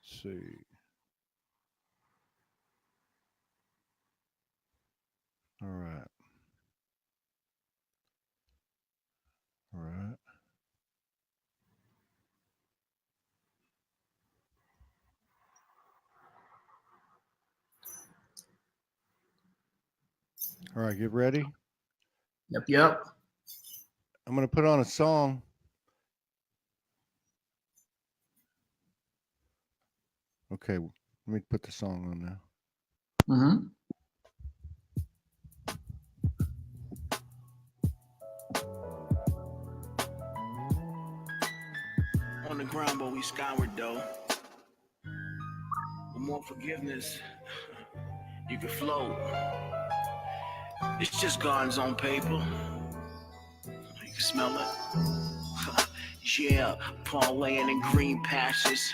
Let's see. All right. All right. All right, get ready. Yep. I'm going to put on a song. Okay, let me put the song on now. Mm-hmm. On the ground, but we skyward though. With more forgiveness, you can float. It's just gardens on paper. You can smell it. Yeah, parlaying in green patches.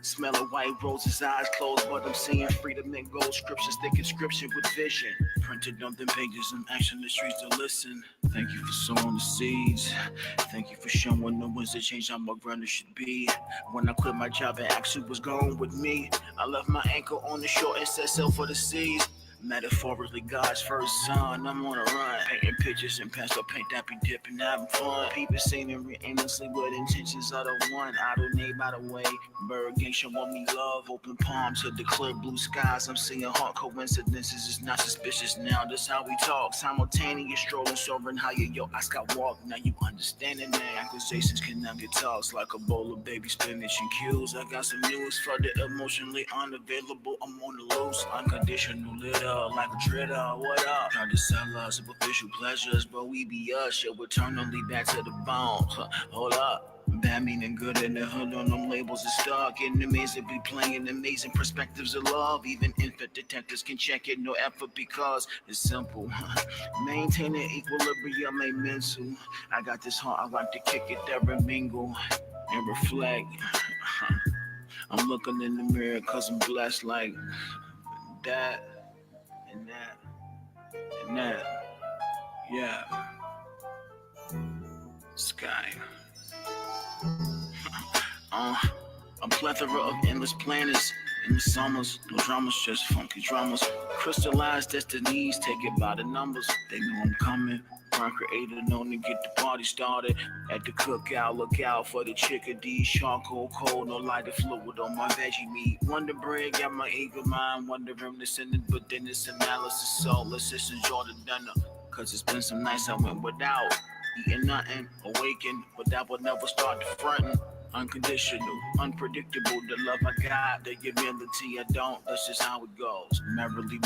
Smelling white roses, eyes closed, but I'm seeing freedom in gold scriptures, thick inscription with vision. Printed on them pages, I'm asking the streets to listen. Thank you for sowing the seeds. Thank you for showing the winds that change how my ground should be. When I quit my job and actually was going with me, I left my anchor on the shore and set sail for the seas. Metaphorically, God's first son, I'm on a run. Painting pictures and pastel paint that be dipping, having fun. People scenery aimlessly with intentions of the one. Idle name by the way. Bird gang showing me love. Open palm to the clear blue skies. I'm seeing heart coincidences. It's not suspicious now. That's how we talk. Simultaneous strolling, soaring higher. Yo, I got walk. Now you understanding that. Accusations can now get tossed like a bowl of baby spinach and cues. I got some news for the emotionally unavailable. I'm on the loose. Unconditional lit up. Like a trader, what up? Trying to sell us superficial pleasures, but we be us, yo, eternally back to the bones. Hold up. Bad meaning good in the hood on them labels is stuck. Enemies that be playing amazing perspectives of love. Even infant detectives can check it, no effort because it's simple. Maintaining equilibrium ain't mental. I got this heart, I like to kick it there and mingle and reflect. I'm looking in the mirror cause I'm blessed like that. And that, yeah. Sky. A plethora of endless planets in the summers. No dramas, just funky dramas. Crystallized destinies, take it by the numbers. They know I'm coming. Prime creator known to get the party started. At the cookout, look out for the chickadees. Charcoal cold, no lighter fluid on my veggie meat. Wonder bread, got my eagle mind. Wonder reminiscent, but then it's analysis. So let's just enjoy the dinner. Cause it's been some nights I went without eating nothing, awakened, but that would never start to frontin'. Unconditional, unpredictable, the love I got, the humility I don't, that's just how it goes. Merrily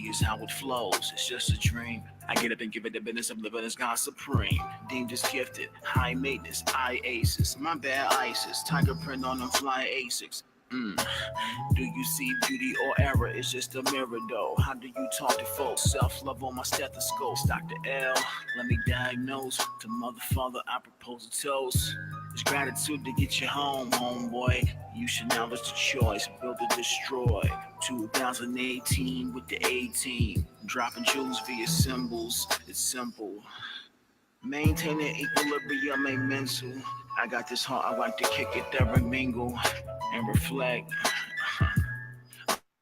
is how it flows, it's just a dream. I get up and give it the business of living as God supreme. Deemed as gifted, high maintenance, eye aces. My bad ISIS, tiger print on them fly Asics. Do you see beauty or error? It's just a mirror though. How do you talk to folks? Self-love on my stethoscope. Dr. L, let me diagnose. To mother, father, I propose a toast. It's gratitude to get you home, homeboy. You should knowledge the choice. Build or destroy. 2018 with the 18. Dropping jewels via symbols. It's simple. Maintaining equilibrium ain't mental. I got this heart, I like to kick it there and mingle and reflect.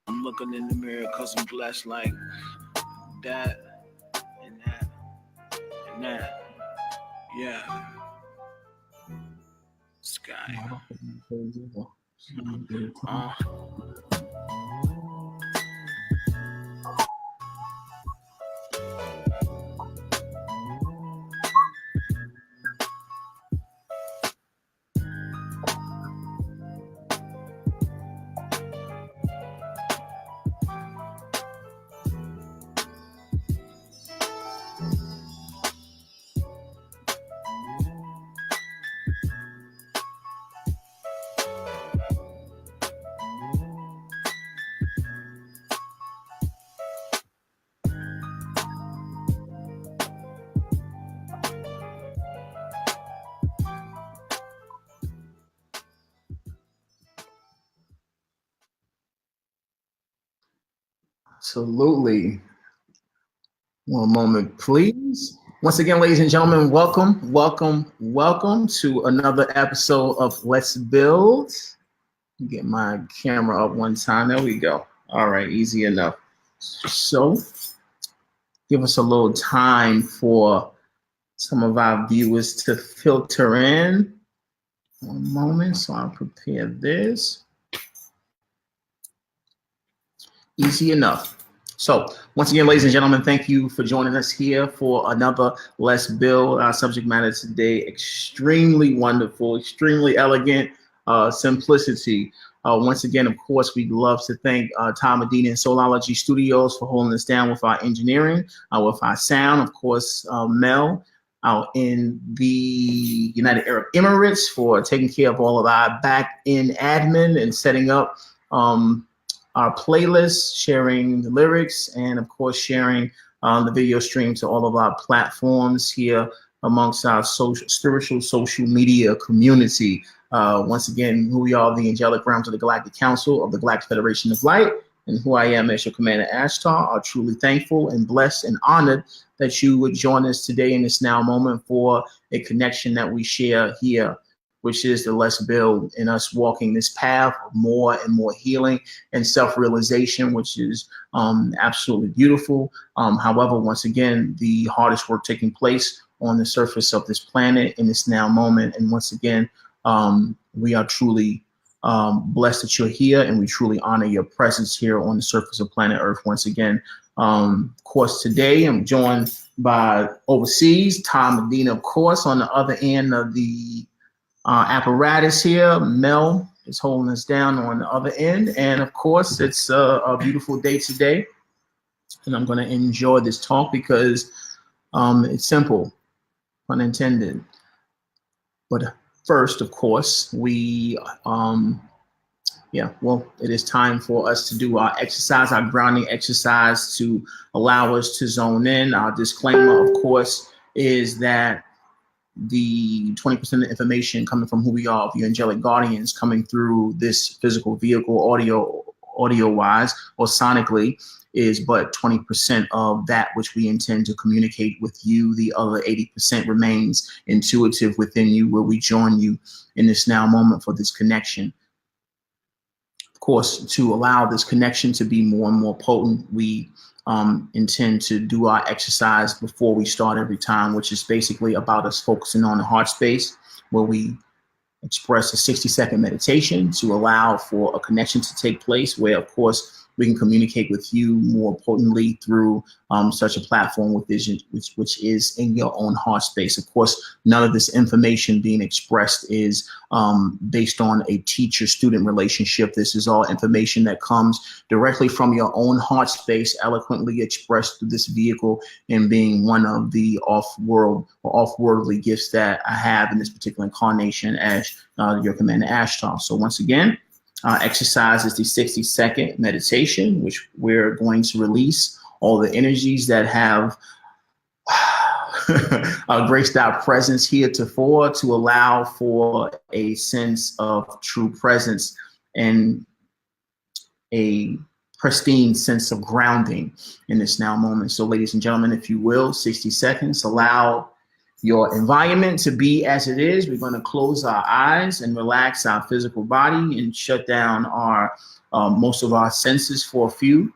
I'm looking in the mirror cause I'm blessed like that and that and that. Yeah. Sky. Absolutely. One moment, please. Once again, ladies and gentlemen, welcome to another episode of Let's Build. Get my camera up one time. There we go. All right, easy enough. So give us a little time for some of our viewers to filter in. One moment, so I'll prepare this. Easy enough. So once again, ladies and gentlemen, thank you for joining us here for another Let's Build. Our subject matter today, extremely wonderful, extremely elegant, simplicity. Once again, of course, we'd love to thank Tom Medina and Soulology Studios for holding us down with our engineering, with our sound. Of course, Mel out in the United Arab Emirates for taking care of all of our back-end admin and setting up our playlist, sharing the lyrics, and of course sharing the video stream to all of our platforms here amongst our spiritual social media community. Once again, who we are, the Angelic Realms of the Galactic Council of the Galactic Federation of Light, and who I am as your Commander Ashtar, are truly thankful and blessed and honored that you would join us today in this now moment for a connection that we share here, which is the Let's Build, in us walking this path of more and more healing and self-realization, which is absolutely beautiful. However, once again, the hardest work taking place on the surface of this planet in this now moment. And once again, we are truly blessed that you're here, and we truly honor your presence here on the surface of planet Earth once again. Of course, today I'm joined by overseas, Tom Medina, of course, on the other end of the apparatus here. Mel is holding us down on the other end. And of course, it's a beautiful day today. And I'm going to enjoy this talk because it's simple, pun intended. But first, of course, it is time for us to do our exercise, our grounding exercise to allow us to zone in. Our disclaimer, of course, is that the 20% of the information coming from who we are, the angelic guardians, coming through this physical vehicle, audio wise or sonically, is but 20% of that which we intend to communicate with you. The other 80% remains intuitive within you, where we join you in this now moment for this connection. Of course, to allow this connection to be more and more potent, we intend to do our exercise before we start every time, which is basically about us focusing on the heart space, where we express a 60-second meditation to allow for a connection to take place, where, of course, we can communicate with you more potently through such a platform with vision, which is in your own heart space. Of course, none of this information being expressed is based on a teacher-student relationship. This is all information that comes directly from your own heart space, eloquently expressed through this vehicle, and being one of the off-world or off-worldly gifts that I have in this particular incarnation as your Commander Ashtar. So once again, exercise is the 60-second meditation, which we're going to release all the energies that have graced our presence heretofore, to allow for a sense of true presence and a pristine sense of grounding in this now moment. So ladies and gentlemen, if you will, 60 seconds, allow your environment to be as it is. We're going to close our eyes and relax our physical body and shut down our most of our senses for a few,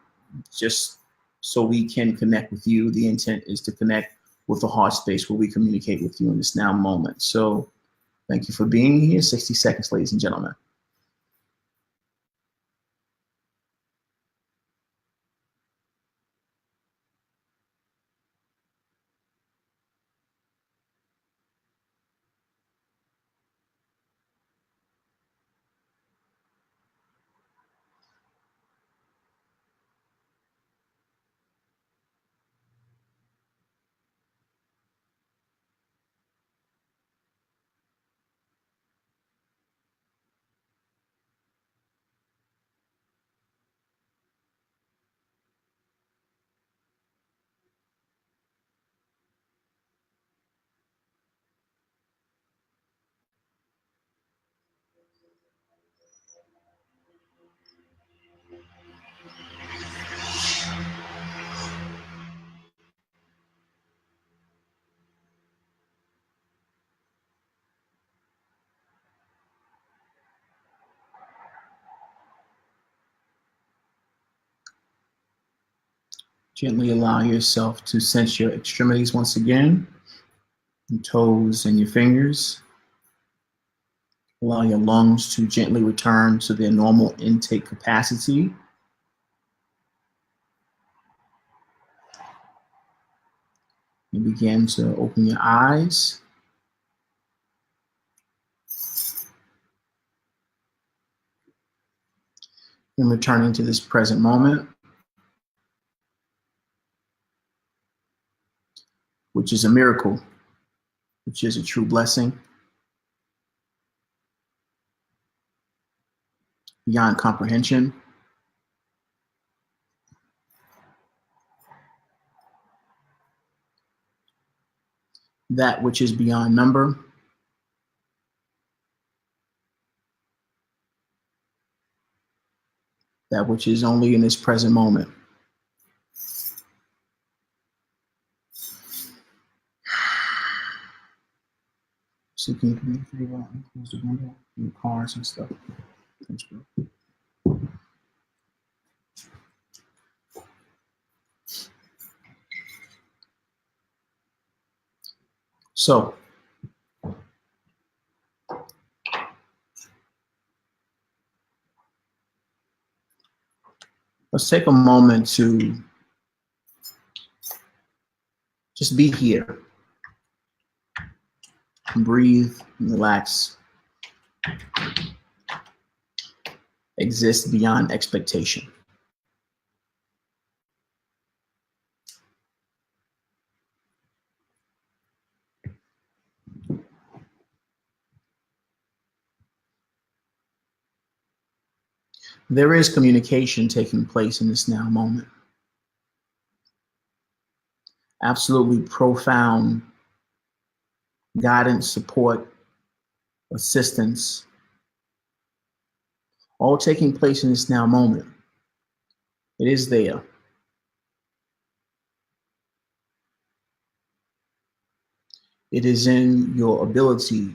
just so we can connect with you. The intent is to connect with the heart space where we communicate with you in this now moment. So thank you for being here. 60 seconds, ladies and gentlemen. Gently allow yourself to sense your extremities once again, your toes and your fingers. Allow your lungs to gently return to their normal intake capacity. You begin to open your eyes. And returning to this present moment, which is a miracle, which is a true blessing beyond comprehension. That which is beyond number. That which is only in this present moment. So can you do me a favor and close the window in the cars and stuff? Thanks, bro. So let's take a moment to just be here. Breathe, relax. Exist beyond expectation. There is communication taking place in this now moment. Absolutely profound guidance, support, assistance, all taking place in this now moment. It is there. It is in your ability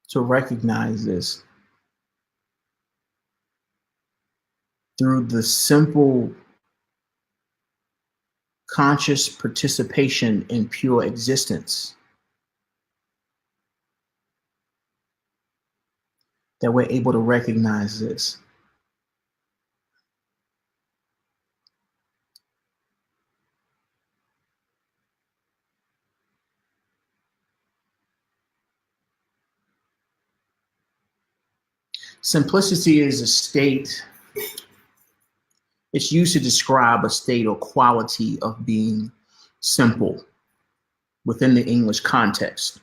to recognize this through the simple conscious participation in pure existence, that we're able to recognize this. Simplicity is a state. It's used to describe a state or quality of being simple within the English context.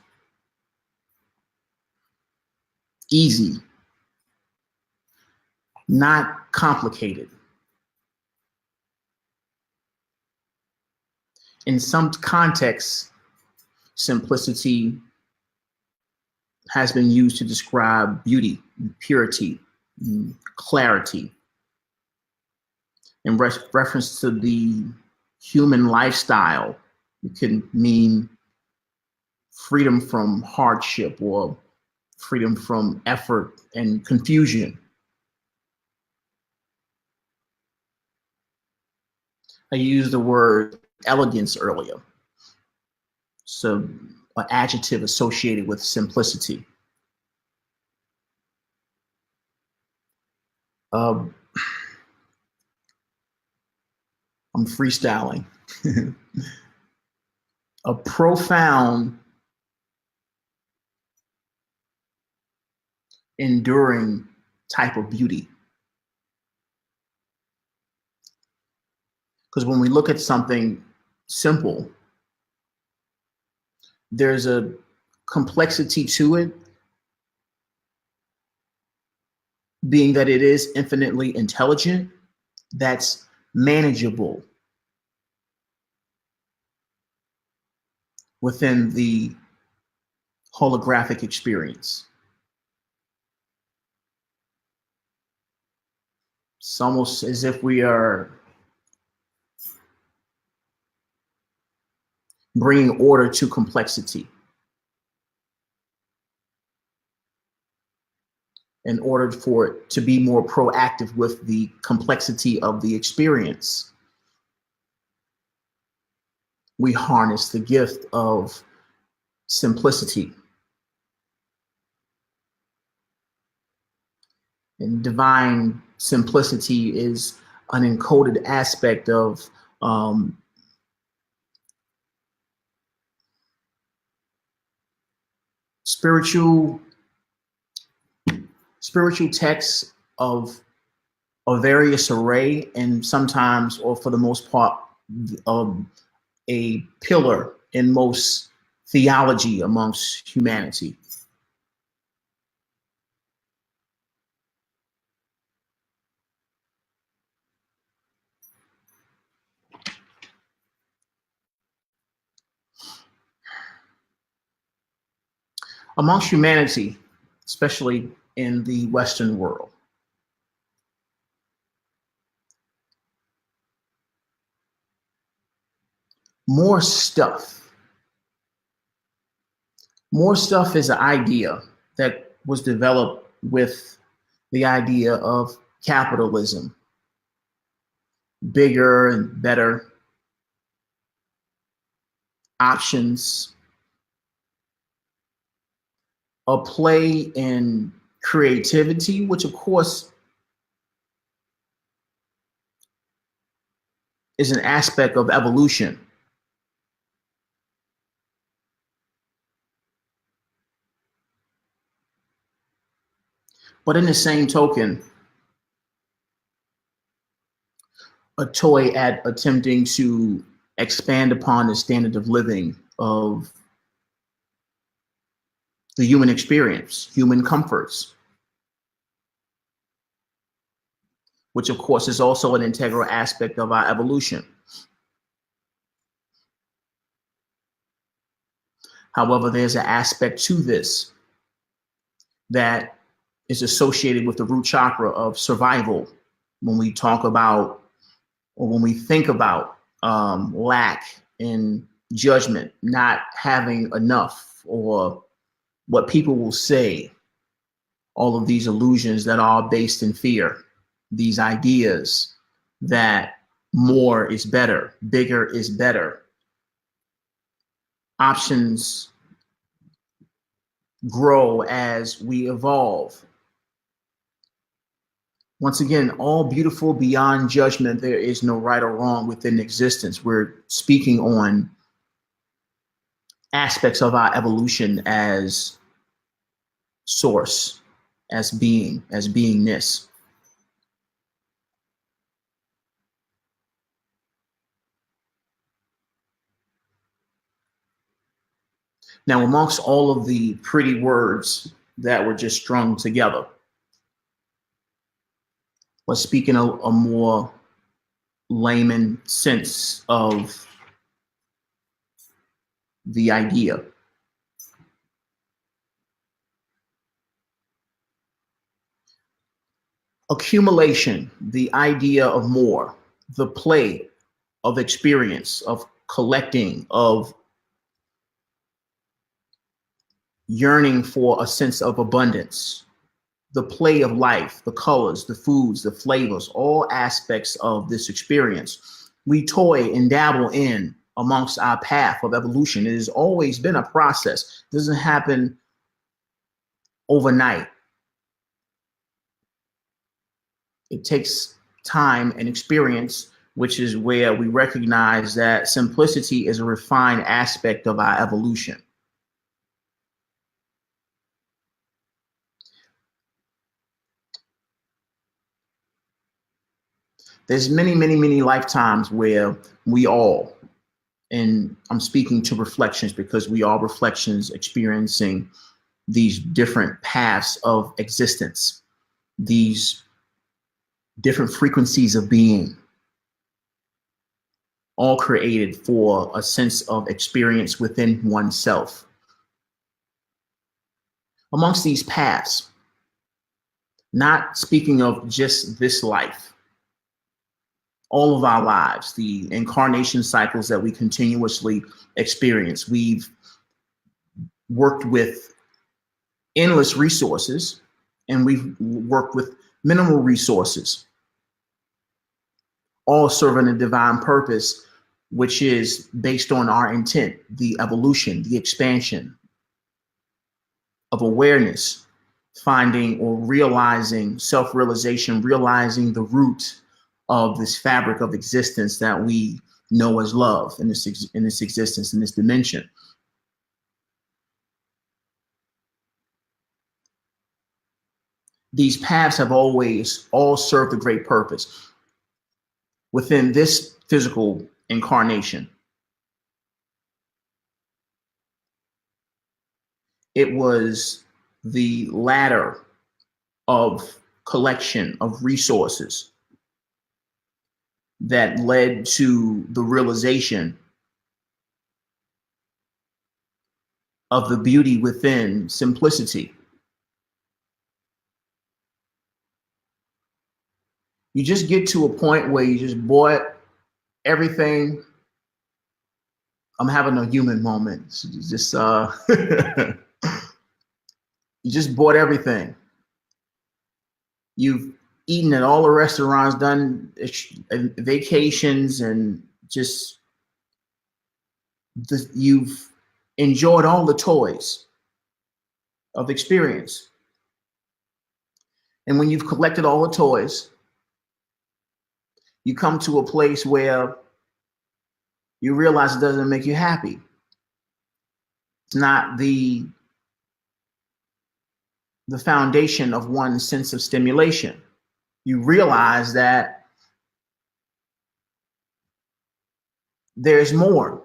Easy, not complicated. In some contexts, simplicity has been used to describe beauty, purity, clarity. In reference to the human lifestyle, it can mean freedom from hardship or freedom from effort and confusion. I used the word elegance earlier. So an adjective associated with simplicity. I'm freestyling. A profound, enduring type of beauty. Because when we look at something simple, there's a complexity to it, being that it is infinitely intelligent, that's manageable within the holographic experience. It's almost as if we are bringing order to complexity. in order for it to be more proactive with the complexity of the experience. We harness the gift of simplicity. And divine simplicity is an encoded aspect of spiritual texts of a various array, and sometimes, or for the most part, a pillar in most theology amongst humanity. Amongst humanity, especially in the Western world, more stuff is an idea that was developed with the idea of capitalism, bigger and better options, a play in creativity, which of course is an aspect of evolution. But in the same token, a toy at attempting to expand upon the standard of living of the human experience, human comforts, which of course is also an integral aspect of our evolution. However, there's an aspect to this that is associated with the root chakra of survival. When we talk about, or when we think about lack and judgment, not having enough, or what people will say, all of these illusions that are based in fear, these ideas that more is better, bigger is better. Options grow as we evolve. Once again, all beautiful beyond judgment. There is no right or wrong within existence. We're speaking on aspects of our evolution as source, as being, as beingness. Now, amongst all of the pretty words that were just strung together, let's speak in a more layman sense of the idea. Accumulation, the idea of more, the play of experience, of collecting, of yearning for a sense of abundance, the play of life, the colors, the foods, the flavors, all aspects of this experience. We toy and dabble in amongst our path of evolution. It has always been a process. It doesn't happen overnight. It takes time and experience, which is where we recognize that simplicity is a refined aspect of our evolution. There's many, many, many lifetimes where we all, and I'm speaking to reflections because we are reflections experiencing these different paths of existence, these different frequencies of being, all created for a sense of experience within oneself. Amongst these paths, not speaking of just this life, all of our lives, the incarnation cycles that we continuously experience. We've worked with endless resources and we've worked with minimal resources, all serving a divine purpose, which is based on our intent, the evolution, the expansion of awareness, finding or realizing self-realization, realizing the root of this fabric of existence that we know as love in this existence, in this dimension. These paths have always all served a great purpose within this physical incarnation. It was the ladder of collection of resources that led to the realization of the beauty within simplicity. You just get to a point where you just bought everything. I'm having a human moment. So you just you just bought everything. You've eaten at all the restaurants, done vacations, and just you've enjoyed all the toys of experience. And when you've collected all the toys, you come to a place where you realize it doesn't make you happy. It's not the foundation of one's sense of stimulation. You realize that there's more.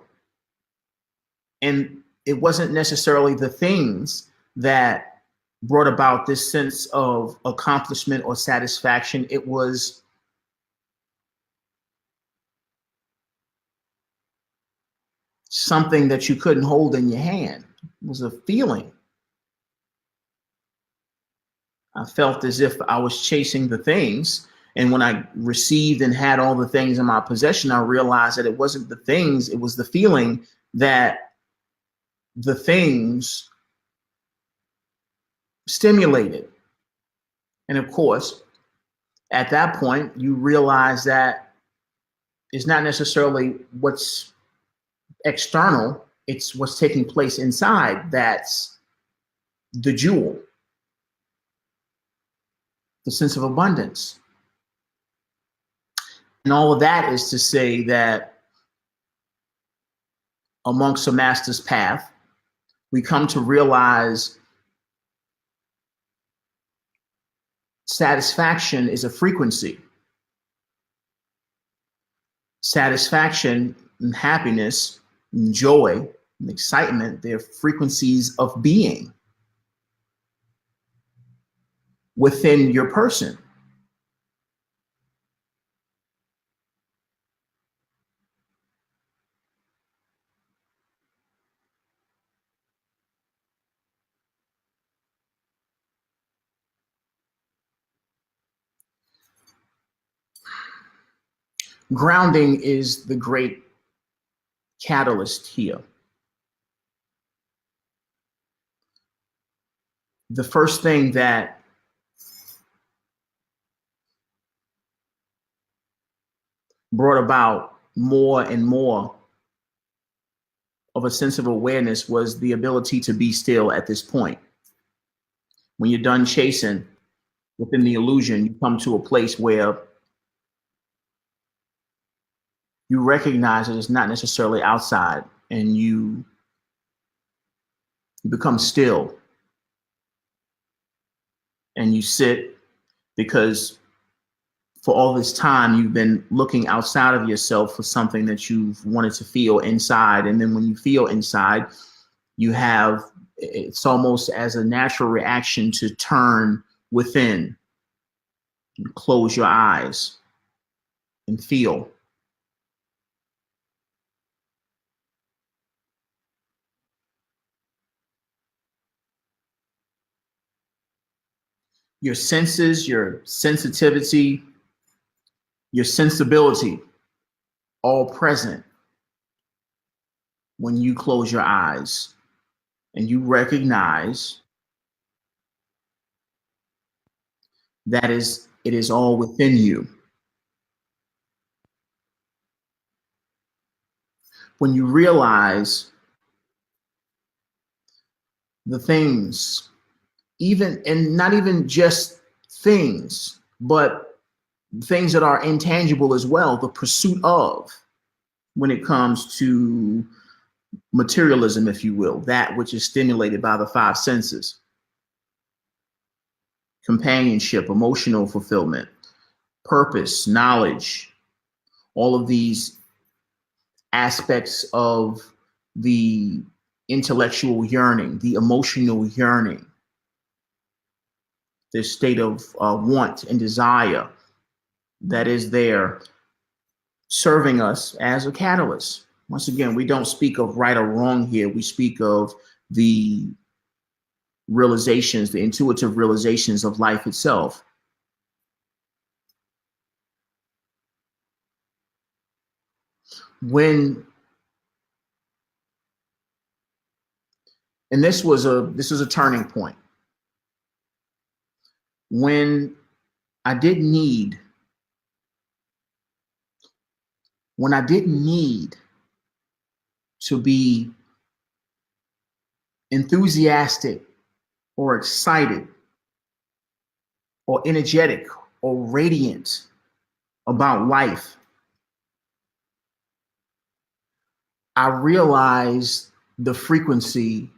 And it wasn't necessarily the things that brought about this sense of accomplishment or satisfaction. It was something that you couldn't hold in your hand. It was a feeling. I felt as if I was chasing the things. And when I received and had all the things in my possession, I realized that it wasn't the things, it was the feeling that the things stimulated. And of course, at that point, you realize that it's not necessarily what's external, it's what's taking place inside that's the jewel, the sense of abundance. And all of that is to say that amongst a master's path, we come to realize satisfaction is a frequency. Satisfaction and happiness and joy and excitement, they're frequencies of being within your person. Grounding is the great catalyst here. The first thing that brought about more and more of a sense of awareness was the ability to be still at this point. When you're done chasing within the illusion, you come to a place where you recognize that it's not necessarily outside, and you become still and you sit, because for all this time you've been looking outside of yourself for something that you've wanted to feel inside. And then when you feel inside, you have, it's almost as a natural reaction to turn within and close your eyes and feel. Your senses, your sensitivity, your sensibility, all present when you close your eyes and you recognize That is, it is all within you. When you realize the things, even, and not even just things, but things that are intangible as well, the pursuit of, when it comes to materialism, if you will, that which is stimulated by the five senses, companionship, emotional fulfillment, purpose, knowledge, all of these aspects of the intellectual yearning, the emotional yearning, this state of want and desire that is there serving us as a catalyst. Once again, we don't speak of right or wrong here. We speak of the realizations, the intuitive realizations of life itself. And this was a turning point. When I didn't need to be enthusiastic or excited or energetic or radiant about life, I realized the frequency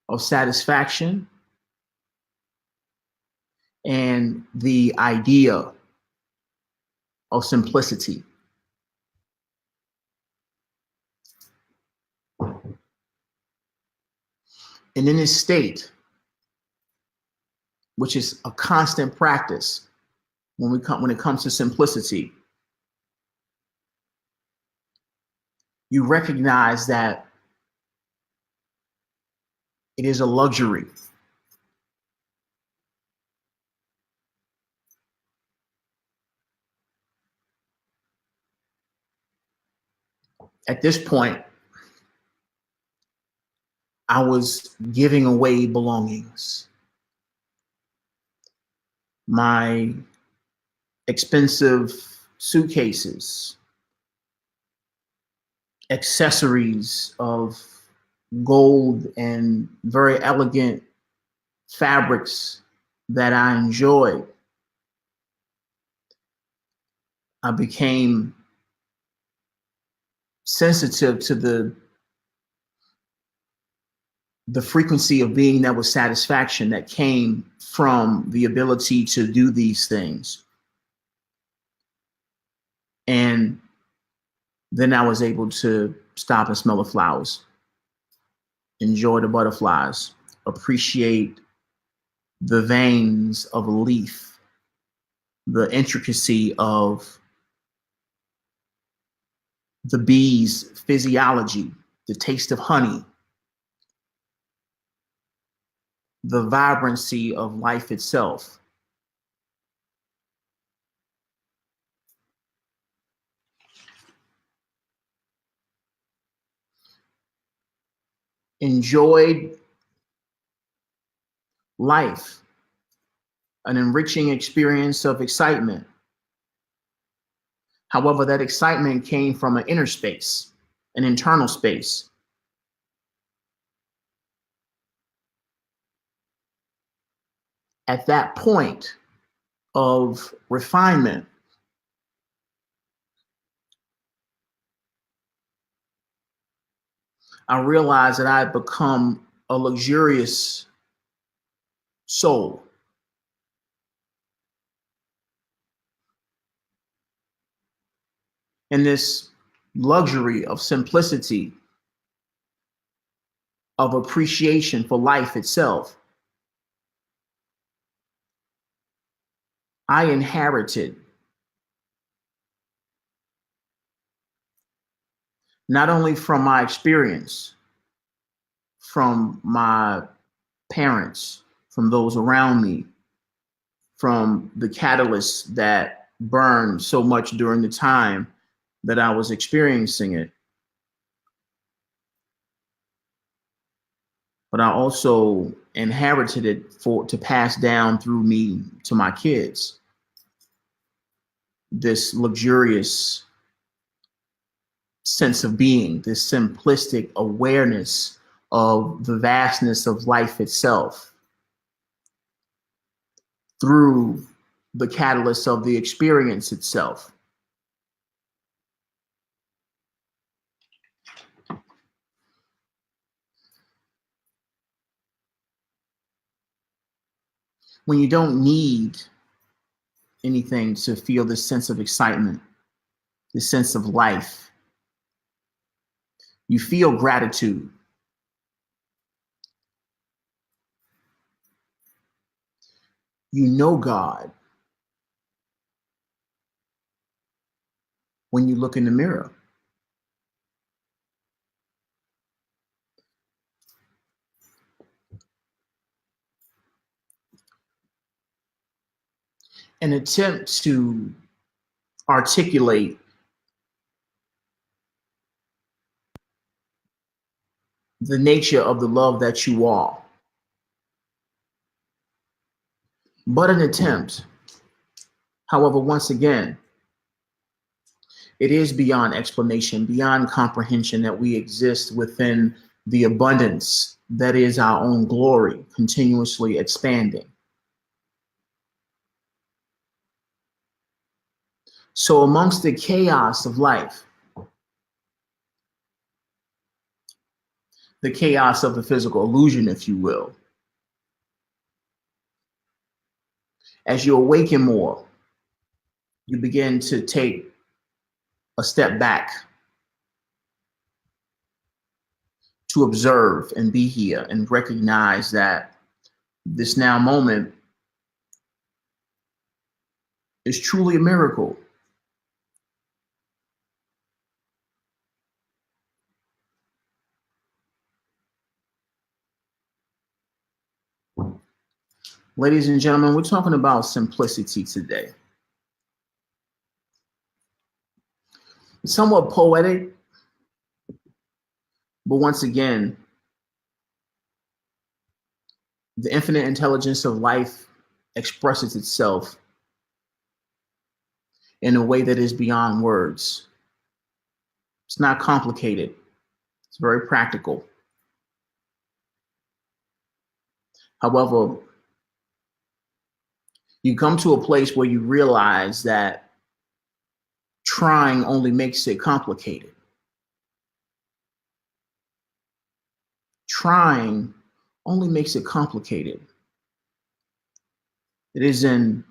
of satisfaction and the idea of simplicity. And in this state, which is a constant practice when it comes to simplicity, you recognize that it is a luxury. At this point, I was giving away belongings. My expensive suitcases, accessories of gold and very elegant fabrics that I enjoyed. I became sensitive to the frequency of being that was satisfaction that came from the ability to do these things. And then I was able to stop and smell the flowers, enjoy the butterflies, appreciate the veins of a leaf, the intricacy of the bee's physiology, the taste of honey, the vibrancy of life itself. Enjoyed life, an enriching experience of excitement. However, that excitement came from an inner space, an internal space. At that point of refinement, I realized that I had become a luxurious soul. And this luxury of simplicity, of appreciation for life itself, I inherited not only from my experience, from my parents, from those around me, from the catalysts that burned so much during the time that I was experiencing it, but I also inherited it to pass down through me to my kids. This luxurious sense of being, this simplistic awareness of the vastness of life itself through the catalyst of the experience itself. When you don't need anything to feel this sense of excitement, this sense of life, you feel gratitude. You know God when you look in the mirror. An attempt to articulate the nature of the love that you are, but an attempt. However, once again, it is beyond explanation, beyond comprehension that we exist within the abundance that is our own glory, continuously expanding. So amongst the chaos of life, the chaos of the physical illusion, if you will, as you awaken more, you begin to take a step back to observe and be here and recognize that this now moment is truly a miracle. Ladies and gentlemen, we're talking about simplicity today. Somewhat poetic, but once again, the infinite intelligence of life expresses itself in a way that is beyond words. It's not complicated. It's very practical. However, you come to a place where you realize that trying only makes it complicated. Trying only makes it complicated. It is in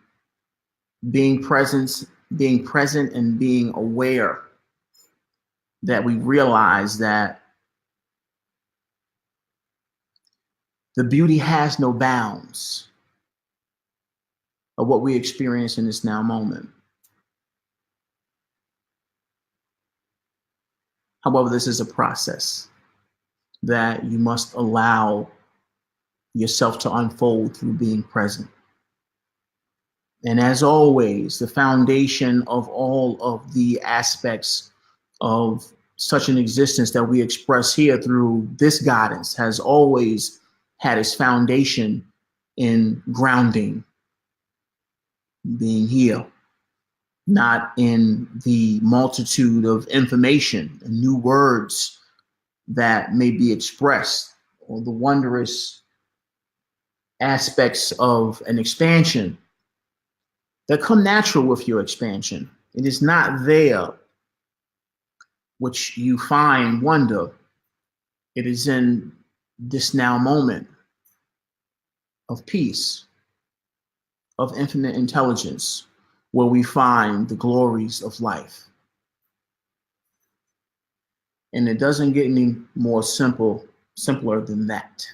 being present and being aware that we realize that the beauty has no bounds of what we experience in this now moment. However, this is a process that you must allow yourself to unfold through being present. And as always, the foundation of all of the aspects of such an existence that we express here through this guidance has always had its foundation in grounding, being here, not in the multitude of information and new words that may be expressed, or the wondrous aspects of an expansion that come natural with your expansion. It is not there which you find wonder. It is in this now moment of peace, of infinite intelligence, where we find the glories of life. And it doesn't get any more simpler than that.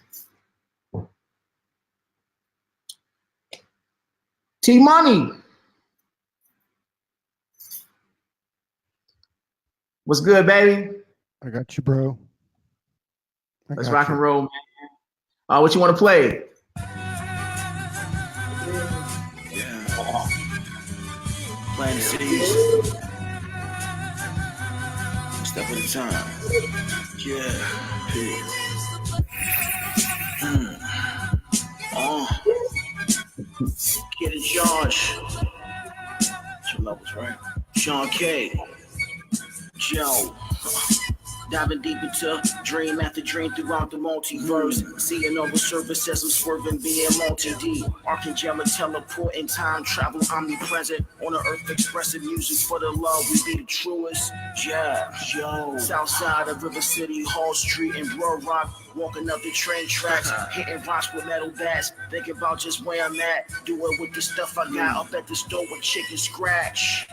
T-Money. What's good, baby? I got you, bro. Let's rock and roll, man. What you want to play? Yeah. Plant seeds. One step at a time. Yeah. Get it, Josh. Two levels, right? Sean K. Joe. Diving deep into dream after dream throughout the multiverse. Seeing over surface as I'm swerving, being multi-D. Archangelic teleporting, time travel, omnipresent. On the earth expressing music for the love, we be the truest. Yeah, yo. South side of River City, Hall Street, and Bro Rock. Walking up the train tracks, hitting rocks with metal bats. Thinking about just where I'm at. Doing with the stuff I got up at the store with chicken scratch.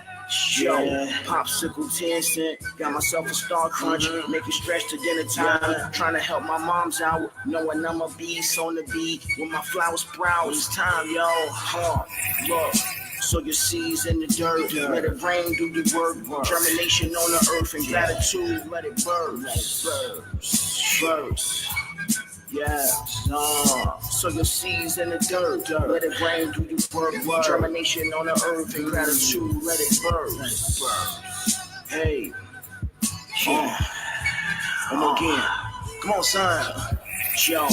Yo, popsicle 10 cent, got myself a Star Crunch, make it stretch to dinner time, trying to help my moms out, knowing I'm a beast on the beat, with my flowers sprout, it's time, yo, look. So your seeds in the dirt, let it rain, do the work, germination on the earth, and gratitude, let it burst. Yeah, so your seeds in the dirt, let it rain, do the work, germination on the earth, and gratitude, let it burst. Hey, again, come on, son, yo.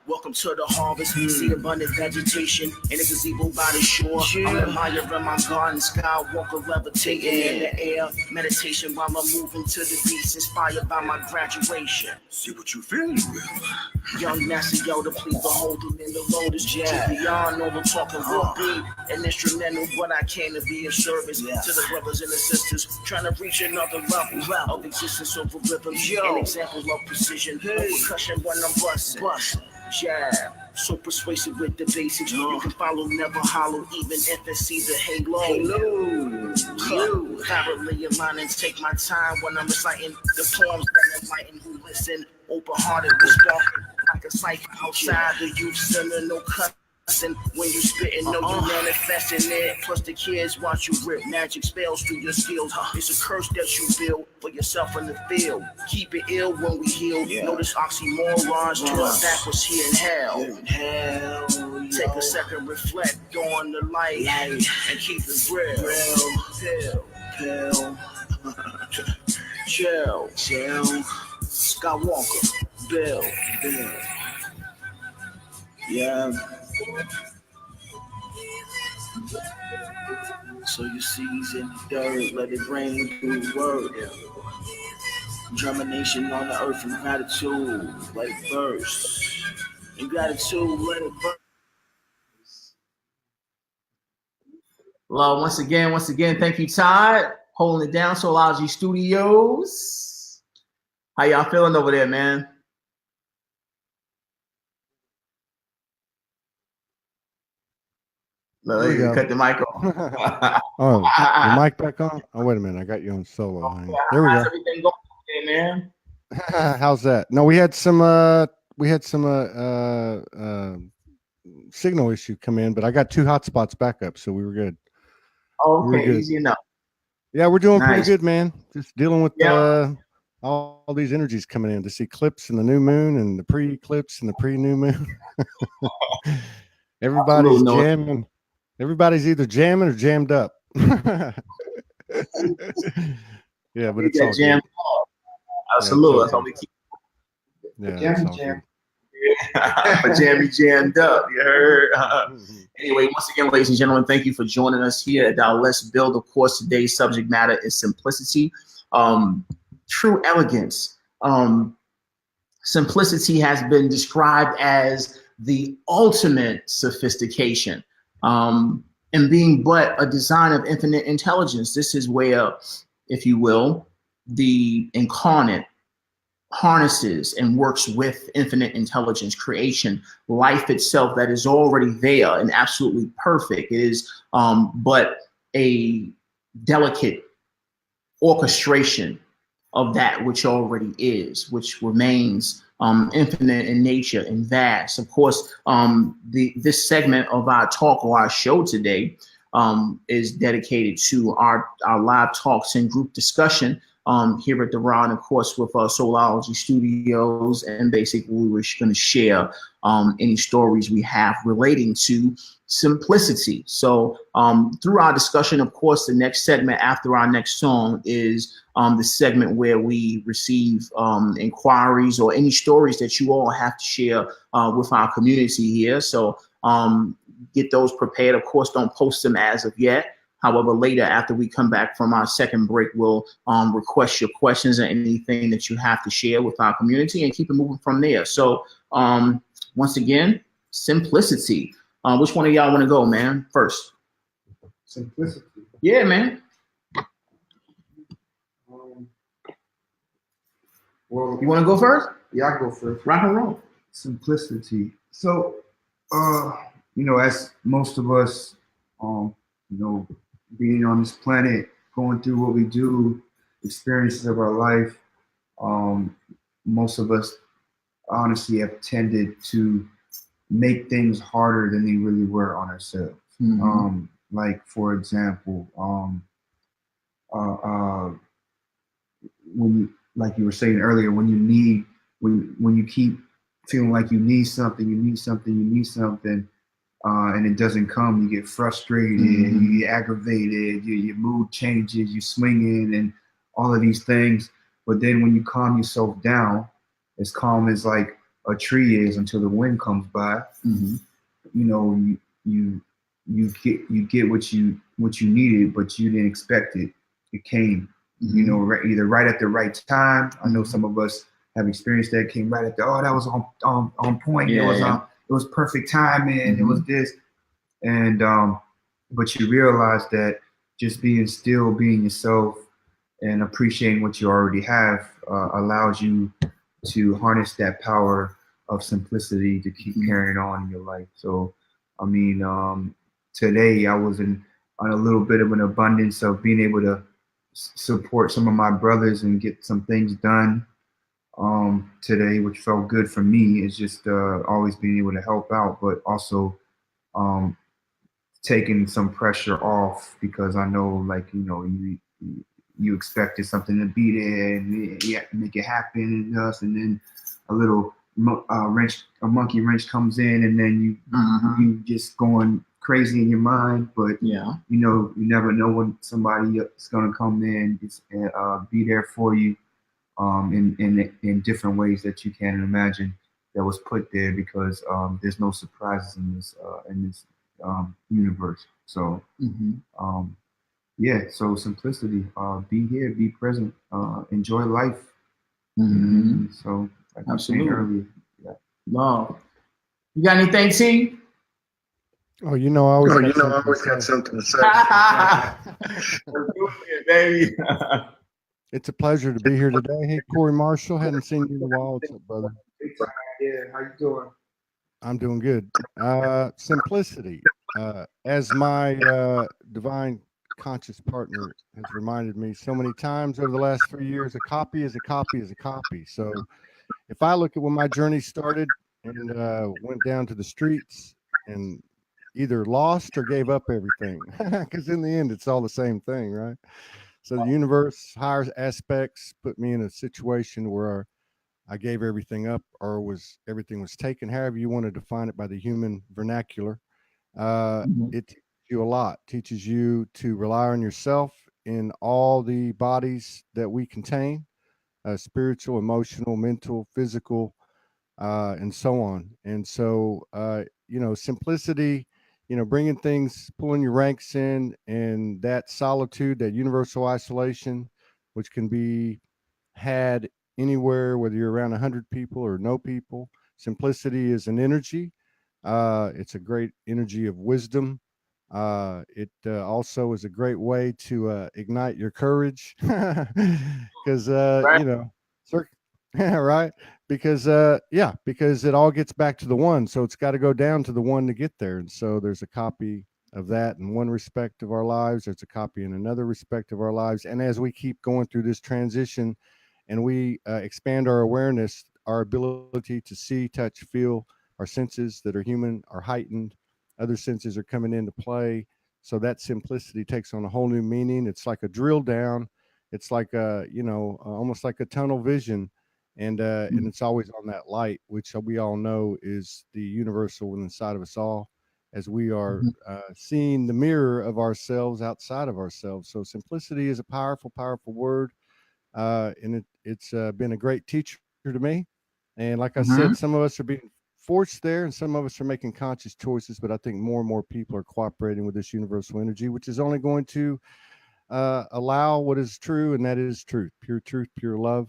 Welcome to the harvest. See abundant vegetation in a gazebo by the shore. I'm admiring my garden, skywalker levitating in the air. Meditation while I'm moving to the beats, inspired by my graduation. See what you feel with. Young Master Yoda, please behold him in the lotus. Yeah. Beyond over talking real big and instrumental, but I came to be of service to the brothers and the sisters, trying to reach another level of existence over rhythms. An example of precision, percussion when I'm busting. Yeah, so persuasive with the basics. You can follow, never hollow, even if it's either halo. Parallel align and take my time when I'm reciting the poems that enlighten who listen. Open-hearted, sparking like a cipher outside the youth center, no cussing. When you spitting, no, you manifesting it. Plus the kids watch you rip magic spells through your skills. It's a curse that you build for yourself in the field. Keep it ill when we heal. Notice oxymorons, turn backwards here in hell. Take a second, reflect on the light, and keep it real. Chill. Skywalker, Vell. Yeah. So your seeds in the dirt, let it rain through the word. Germination on the earth and gratitude, let it burst. In gratitude, let it burst. Well, once again, thank you, Todd, holding it down. Soulology Studios. How y'all feeling over there, man? There we go. Cut the mic off. Oh, the mic back on? Oh, wait a minute. I got you on solo. There we go. How's everything going today, man? How's that? No, we had some signal issue come in, but I got 2 hotspots back up, so we were good. Okay, easy enough. Yeah, we're doing pretty good, man. Just dealing with all these energies coming in, this eclipse and the new moon and the pre-eclipse and the pre-new moon. Everybody's jamming. Everybody's either jamming or jammed up. Yeah, but it's all jammed up. Absolutely. That's all we keep. Yeah, jammed up. You heard? Anyway, once again, ladies and gentlemen, thank you for joining us here at our Let's Build. Of course, today's subject matter is simplicity, true elegance. Simplicity has been described as the ultimate sophistication, and being but a design of infinite intelligence. This is where, if you will, the incarnate harnesses and works with infinite intelligence, creation, life itself that is already there and absolutely perfect. It is but a delicate orchestration of that which already is, which remains infinite in nature and vast. Of course, this segment of our talk or our show today is dedicated to our live talks and group discussion here at the Ron, of course, with Soulology Studios. And basically, we were going to share any stories we have relating to simplicity. So through our discussion, of course, the next segment after our next song is the segment where we receive inquiries or any stories that you all have to share with our community here. So get those prepared. Of course, don't post them as of yet. However, later after we come back from our second break, we'll request your questions and anything that you have to share with our community and keep it moving from there. So once again, simplicity. Which one of y'all want to go, man, first? Simplicity. Yeah, man. Well, you want to go first? Yeah, I go first. Rock and roll. Simplicity. So, as most of us, being on this planet, going through what we do, experiences of our life, most of us honestly have tended to make things harder than they really were on ourselves. Mm-hmm. Like, for example, when, like you were saying earlier, when you keep feeling like you need something, and it doesn't come, you get frustrated, mm-hmm. you get aggravated, your mood changes, you swinging, and all of these things. But then when you calm yourself down, as calm as like a tree is until the wind comes by, mm-hmm. you get what you needed, but you didn't expect it. It came, mm-hmm. Either right at the right time. I know some of us have experienced that. Came right at that was on point. Yeah. It was perfect timing. Mm-hmm. It was this, and but you realize that just being still, being yourself, and appreciating what you already have allows you to harness that power of simplicity to keep mm-hmm. carrying on in your life. So, I mean, today I was on a little bit of an abundance of being able to support some of my brothers and get some things done today, which felt good for me. It's just always being able to help out, but also taking some pressure off, because I know, like, you expected something to be there and you have to make it happen and us, and then a little monkey wrench comes in, and then you just going crazy in your mind. But you never know when somebody is going to come in and be there for you in different ways that you can't imagine, that was put there, because there's no surprises in this universe. So so simplicity, be here, be present, enjoy life. Mm-hmm. So like absolutely. I was saying earlier, Wow. You got anything, T? Oh, I always got something to say. Baby. It's a pleasure to be here today. Hey, Corey Marshall, hadn't seen you in a while. What's up, brother? Yeah, how you doing? I'm doing good. Simplicity. As my divine conscious partner has reminded me so many times over the last 3 years, a copy is a copy is a copy. So if I look at when my journey started and went down to the streets and either lost or gave up everything, because in the end, it's all the same thing, right? So the universe, higher aspects, put me in a situation where I gave everything up, or everything was taken, however you want to define it by the human vernacular. It teaches you a lot, teaches you to rely on yourself in all the bodies that we contain, spiritual, emotional, mental, physical, and so on. And so, simplicity, bringing things, pulling your ranks in, and that solitude, that universal isolation, which can be had anywhere, whether you're around 100 people or no people. Simplicity is an energy. It's a great energy of wisdom. It also is a great way to ignite your courage, because right? Because because it all gets back to the one, so it's got to go down to the one to get there. And so there's a copy of that in one respect of our lives. There's a copy in another respect of our lives. And as we keep going through this transition, and we expand our awareness, our ability to see, touch, feel, our senses that are human are heightened. Other senses are coming into play. So that simplicity takes on a whole new meaning. It's like a drill down, It's like almost like a tunnel vision, and it's always on that light, which we all know is the universal inside of us all, as we are Mhm. seeing the mirror of ourselves outside of ourselves. So simplicity is a powerful, powerful word, and it's been a great teacher to me. And like I Mhm. said, some of us are being forced there, and some of us are making conscious choices. But I think more and more people are cooperating with this universal energy, which is only going to allow what is true, and that is truth, pure love,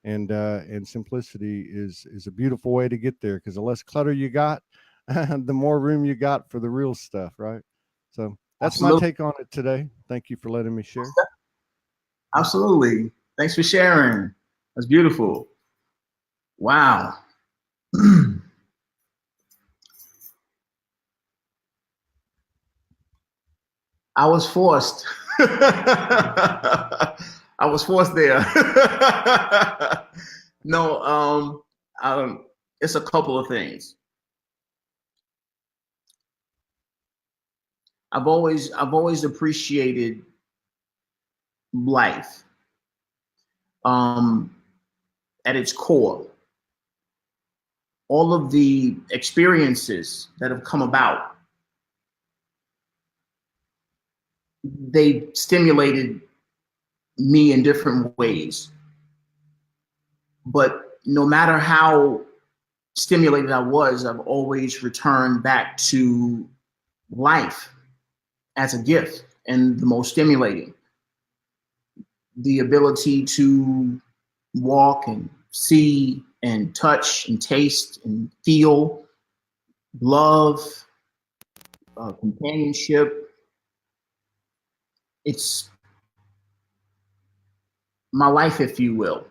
and simplicity is a beautiful way to get there. Because the less clutter you got, the more room you got for the real stuff, right? So that's my Absolutely. take on it today. Thank you for letting me share. Absolutely. Thanks for sharing. That's beautiful. Wow. I was forced. I was forced there. No, it's a couple of things. I've always appreciated life um, at its core. All of the experiences that have come about, they stimulated me in different ways. But no matter how stimulated I was, I've always returned back to life as a gift and the most stimulating. The ability to walk and see and touch and taste and feel love, companionship. It's my life, if you will,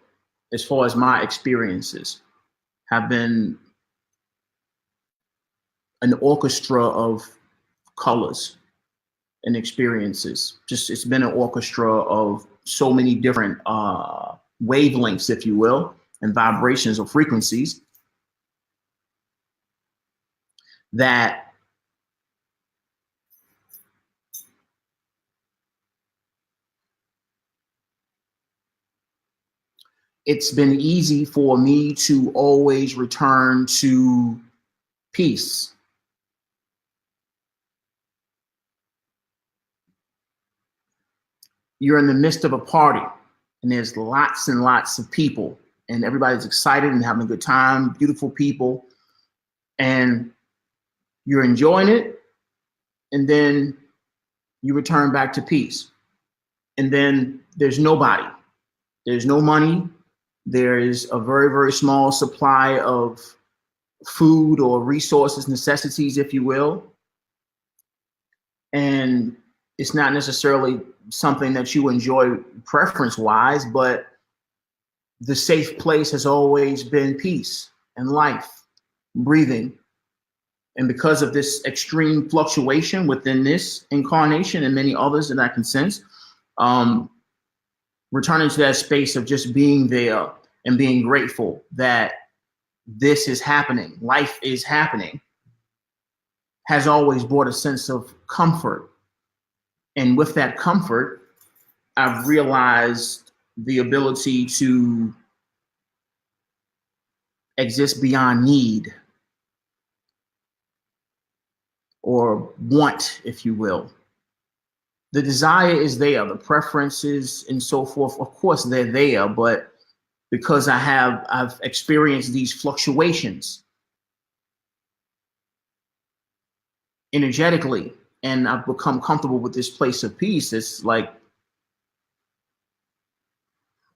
as far as my experiences have been an orchestra of colors and experiences. Just it's been an orchestra of so many different wavelengths, if you will, and vibrations or frequencies that it's been easy for me to always return to peace. You're in the midst of a party and there's lots and lots of people and everybody's excited and having a good time, beautiful people, and you're enjoying it, and then you return back to peace. And then there's nobody. There's no money. There is a very, very small supply of food or resources, necessities, if you will. And it's not necessarily something that you enjoy preference wise, but the safe place has always been peace and life, breathing. And because of this extreme fluctuation within this incarnation and many others that I can sense, returning to that space of just being there and being grateful that this is happening, life is happening, has always brought a sense of comfort. And with that comfort, I've realized the ability to exist beyond need or want, if you will. The desire is there, the preferences and so forth, of course they're there, but because I've experienced these fluctuations energetically and I've become comfortable with this place of peace, it's like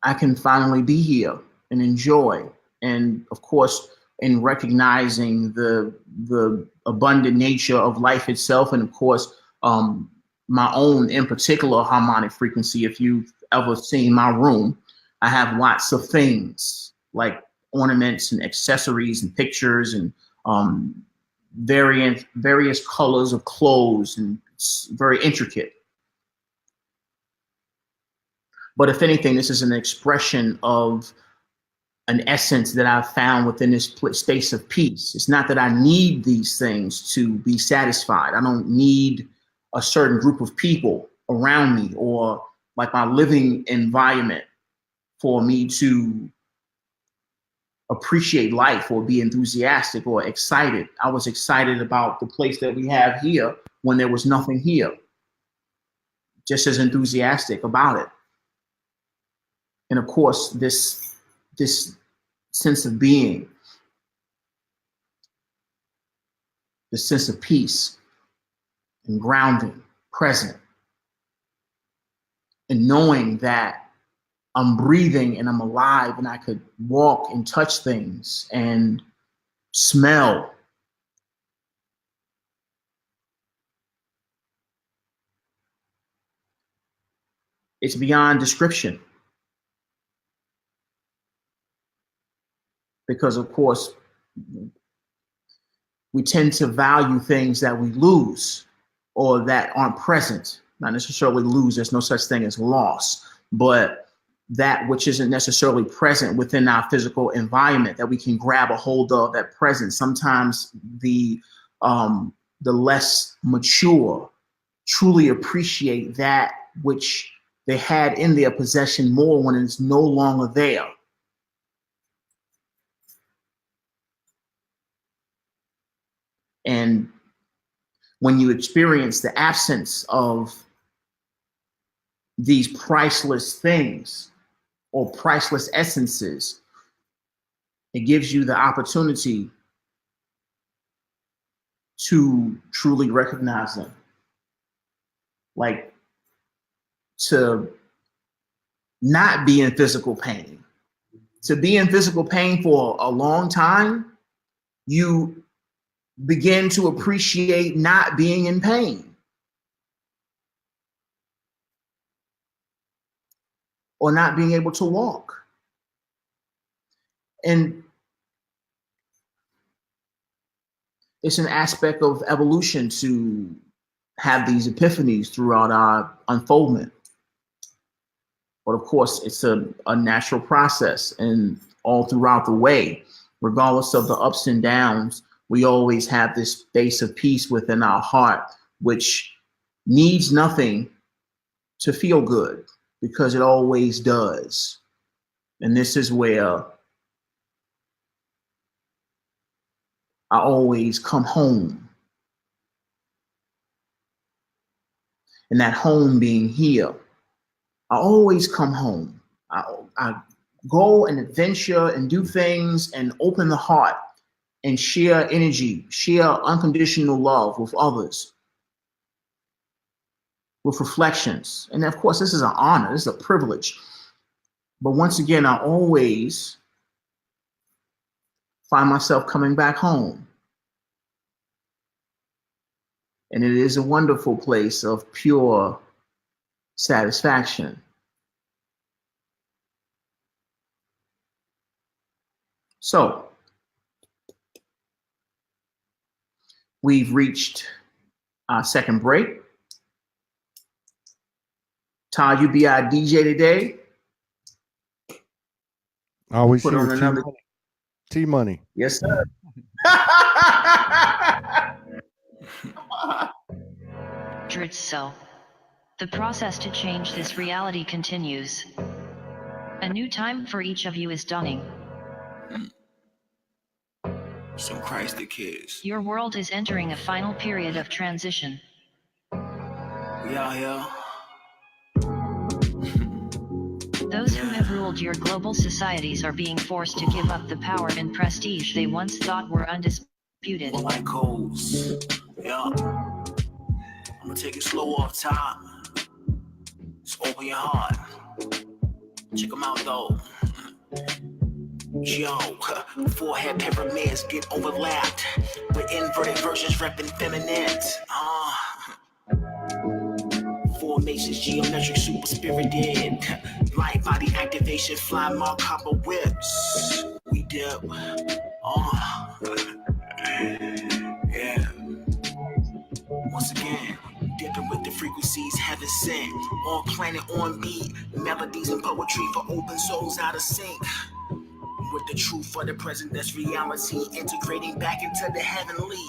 I can finally be here and enjoy. And of course, in recognizing the abundant nature of life itself, and of course, my own in particular harmonic frequency. If you've ever seen my room, I have lots of things like ornaments and accessories and pictures and various colors of clothes, and it's very intricate. But if anything, this is an expression of an essence that I've found within this space of peace. It's not that I need these things to be satisfied. I don't need a certain group of people around me or like my living environment for me to appreciate life or be enthusiastic or excited. I was excited about the place that we have here when there was nothing here, just as enthusiastic about it. And of course, this sense of being, the sense of peace and grounding, present, and knowing that I'm breathing and I'm alive and I could walk and touch things and smell. It's beyond description. Because of course, we tend to value things that we lose or that aren't present. Not necessarily lose, there's no such thing as loss, but that which isn't necessarily present within our physical environment that we can grab a hold of at present. Sometimes the less mature truly appreciate that which they had in their possession more when it's no longer there. And when you experience the absence of these priceless things or priceless essences, it gives you the opportunity to truly recognize them. Like, to not be in physical pain. To be in physical pain for a long time, you begin to appreciate not being in pain. Or not being able to walk. And it's an aspect of evolution to have these epiphanies throughout our unfoldment. But of course, it's a natural process, and all throughout the way, regardless of the ups and downs, we always have this space of peace within our heart, which needs nothing to feel good, because it always does. And this is where I always come home. And that home being here, I always come home. I go and adventure and do things and open the heart and share energy, share unconditional love with others, with reflections. And of course, this is an honor, this is a privilege. But once again, I always find myself coming back home. And it is a wonderful place of pure satisfaction. So, we've reached our second break. Todd, you be our DJ today. Always Put here. on another T-Money. Yes, sir. So, the process to change this reality continues. A new time for each of you is dawning. Some Christ the kids. Your world is entering a final period of transition. We out here. Those who have ruled your global societies are being forced to give up the power and prestige they once thought were undisputed. Like coals. Yeah. I'm gonna take it slow off top. Just open your heart. Check them out though. Yo, forehead pyramids get overlapped with inverted versions repping feminine. Formations, geometric, super spirited. Light body activation, fly mark, copper whips. We dip. Yeah. Once again, dipping with the frequencies heaven sent. On planet, on beat. Melodies and poetry for open souls out of sync. With the truth for the present, that's reality. Integrating back into the heavenly.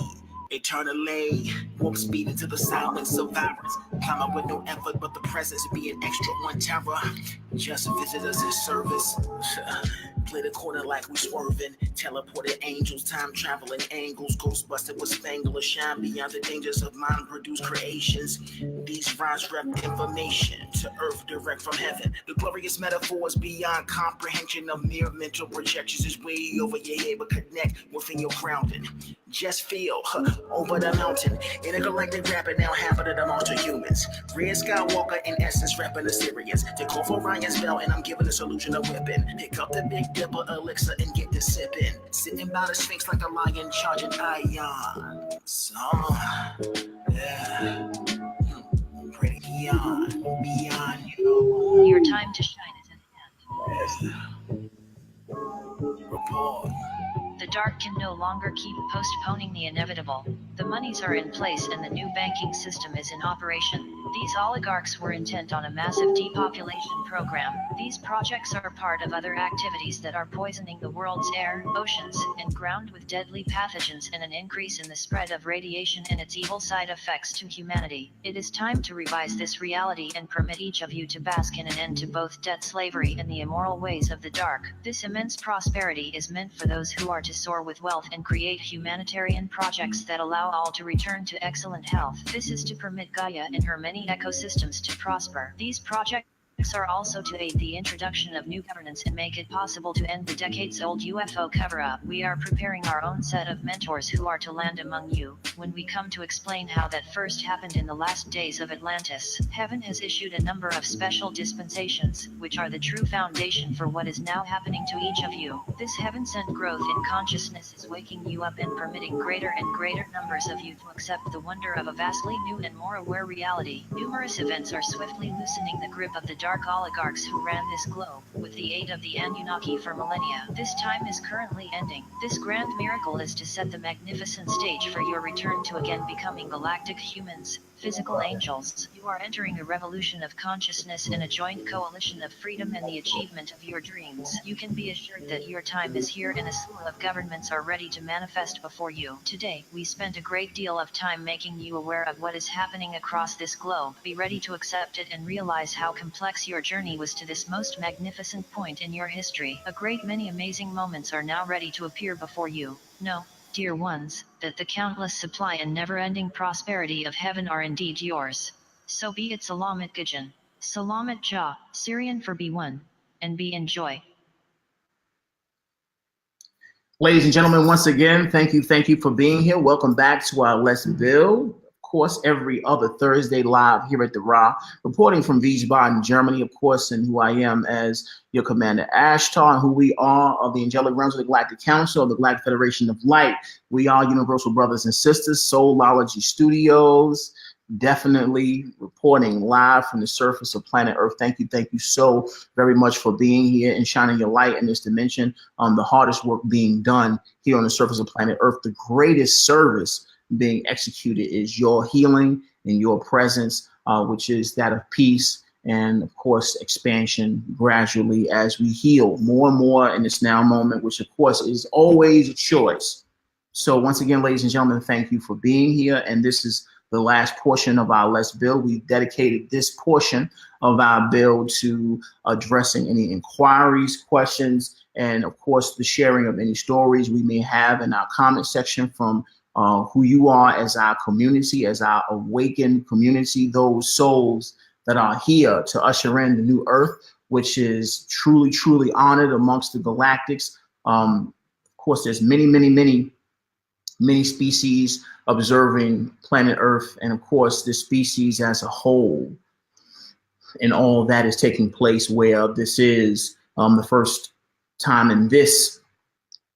Eternally, warp speed into the silence of violence. Coming with no effort, but the presence being extra one terror. Just visit us in service. Play the corner like we swerving. Teleported angels, time traveling angles. Ghostbusted with Spangler shine beyond the dangers of mind-produced creations. These rhymes rep information to earth direct from heaven. The glorious metaphors beyond comprehension of mere mental projections is way over your head, but connect within your grounding. Just feel over the mountain. Intergalactic rapping now happening amongst the humans. Red Skywalker in essence rapping the Syrians. Take off Orion's bell and I'm giving the solution of whipping. Pick up the Big Dipper elixir and get to sipping. Sitting by the Sphinx like a lion charging ions. Yeah. Pretty beyond you. Your time to shine is at hand. Report. The dark can no longer keep postponing the inevitable. The monies are in place and the new banking system is in operation. These oligarchs were intent on a massive depopulation program. These projects are part of other activities that are poisoning the world's air, oceans, and ground with deadly pathogens and an increase in the spread of radiation and its evil side effects to humanity. It is time to revise this reality and permit each of you to bask in an end to both debt slavery and the immoral ways of the dark. This immense prosperity is meant for those who are to soar with wealth and create humanitarian projects that allow all to return to excellent health. This is to permit Gaia and her many ecosystems to prosper. These projects are also to aid the introduction of new governance and make it possible to end the decades-old UFO cover-up. We are preparing our own set of mentors who are to land among you. When we come to explain how that first happened in the last days of Atlantis, heaven has issued a number of special dispensations, which are the true foundation for what is now happening to each of you. This heaven-sent growth in consciousness is waking you up and permitting greater and greater numbers of you to accept the wonder of a vastly new and more aware reality. Numerous events are swiftly loosening the grip of the dark oligarchs who ran this globe, with the aid of the Anunnaki for millennia. This time is currently ending. This grand miracle is to set the magnificent stage for your return to again becoming galactic humans, physical angels. You are entering a revolution of consciousness and a joint coalition of freedom and the achievement of your dreams. You can be assured that your time is here and a slew of governments are ready to manifest before you. Today, we spent a great deal of time making you aware of what is happening across this globe. Be ready to accept it and realize how complex your journey was to this most magnificent point in your history. A great many amazing moments are now ready to appear before you. Know, dear ones, that the countless supply and never-ending prosperity of heaven are indeed yours. So be it. Salamat Gajan, Salamat Jah, Syrian for be one, and be in joy. Ladies and gentlemen, once again, thank you for being here. Welcome back to our Let's Build. Of course, every other Thursday live here at the Ra, reporting from Wiesbaden, Germany, of course, and who I am as your Commander Ashtar, and who we are of the Angelic Realms of the Galactic Council of the Galactic Federation of Light. We are Universal Brothers and Sisters, Soulology Studios, definitely reporting live from the surface of planet Earth. Thank you so very much for being here and shining your light in this dimension. The hardest work being done here on the surface of planet Earth, the greatest service being executed is your healing and your presence, which is that of peace and, of course, expansion gradually as we heal more and more in this now moment, which, of course, is always a choice. So once again, ladies and gentlemen, thank you for being here. And this is the last portion of our Let's Build. We dedicated this portion of our build to addressing any inquiries, questions, and, of course, the sharing of any stories we may have in our comment section from who you are as our community, as our awakened community, those souls that are here to usher in the new earth, which is truly honored amongst the galactics. Of course, there's many species observing planet Earth, and of course, the species as a whole, and all that is taking place where this is the first time in this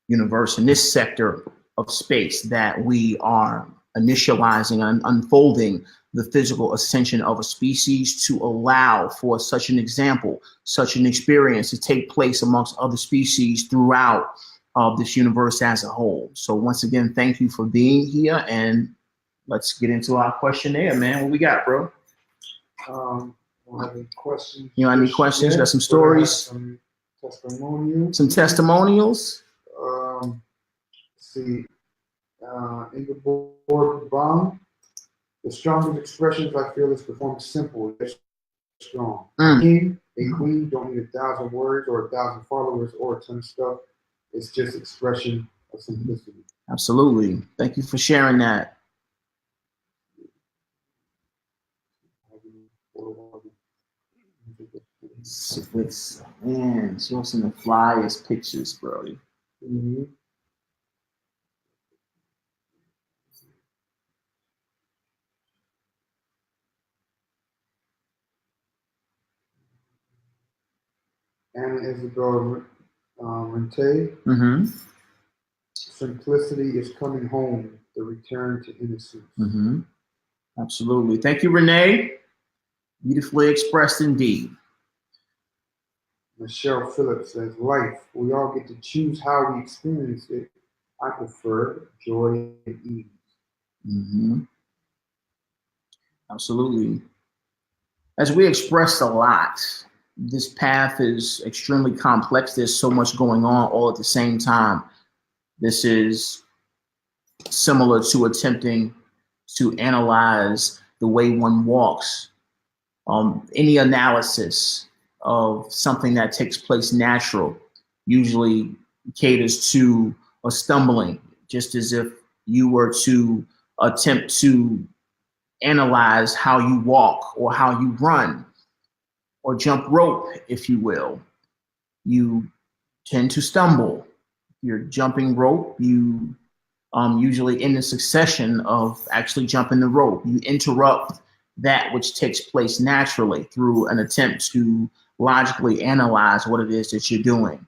universe, in this sector of space, that we are initializing and unfolding the physical ascension of a species to allow for such an example, such an experience to take place amongst other species throughout this universe as a whole. So once again, thank you for being here, and let's get into our questionnaire, man. What we got, bro? Don't have any questions. You know, any questions? You got some stories? Some testimonials. Some testimonials? Let's see. Embodiment The strongest expressions I feel is performed simple, yet strong. A king, a queen don't need 1,000 words or 1,000 followers or a ton of stuff. It's just expression of simplicity. Absolutely. Thank you for sharing that. Man, show us in the flyest pictures, Brody. Mm-hmm. Anna Isabel Rente. Mm-hmm. Simplicity is coming home, the return to innocence. Mm-hmm. Absolutely. Thank you, Renee. Beautifully expressed indeed. Michelle Phillips says, life, we all get to choose how we experience it. I prefer joy and ease. Mm-hmm. Absolutely. As we expressed a lot, this path is extremely complex. There's so much going on all at the same time. This is similar to attempting to analyze the way one walks. Any analysis of something that takes place natural usually caters to a stumbling, just as if you were to attempt to analyze how you walk or how you run or jump rope, if you will. You tend to stumble. You're jumping rope, you usually in the succession of actually jumping the rope, you interrupt that which takes place naturally through an attempt to logically analyze what it is that you're doing.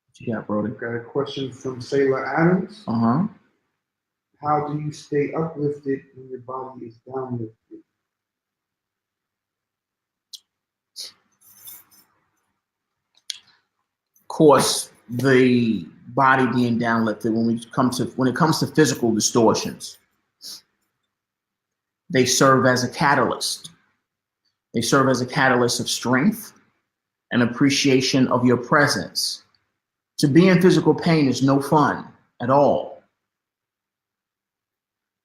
What you got, Brody? Got a question from Sayla Adams. Uh-huh. How do you stay uplifted when your body is downlifted? Of course, the body being downlifted, when it comes to physical distortions, they serve as a catalyst. They serve as a catalyst of strength and appreciation of your presence. To be in physical pain is no fun at all.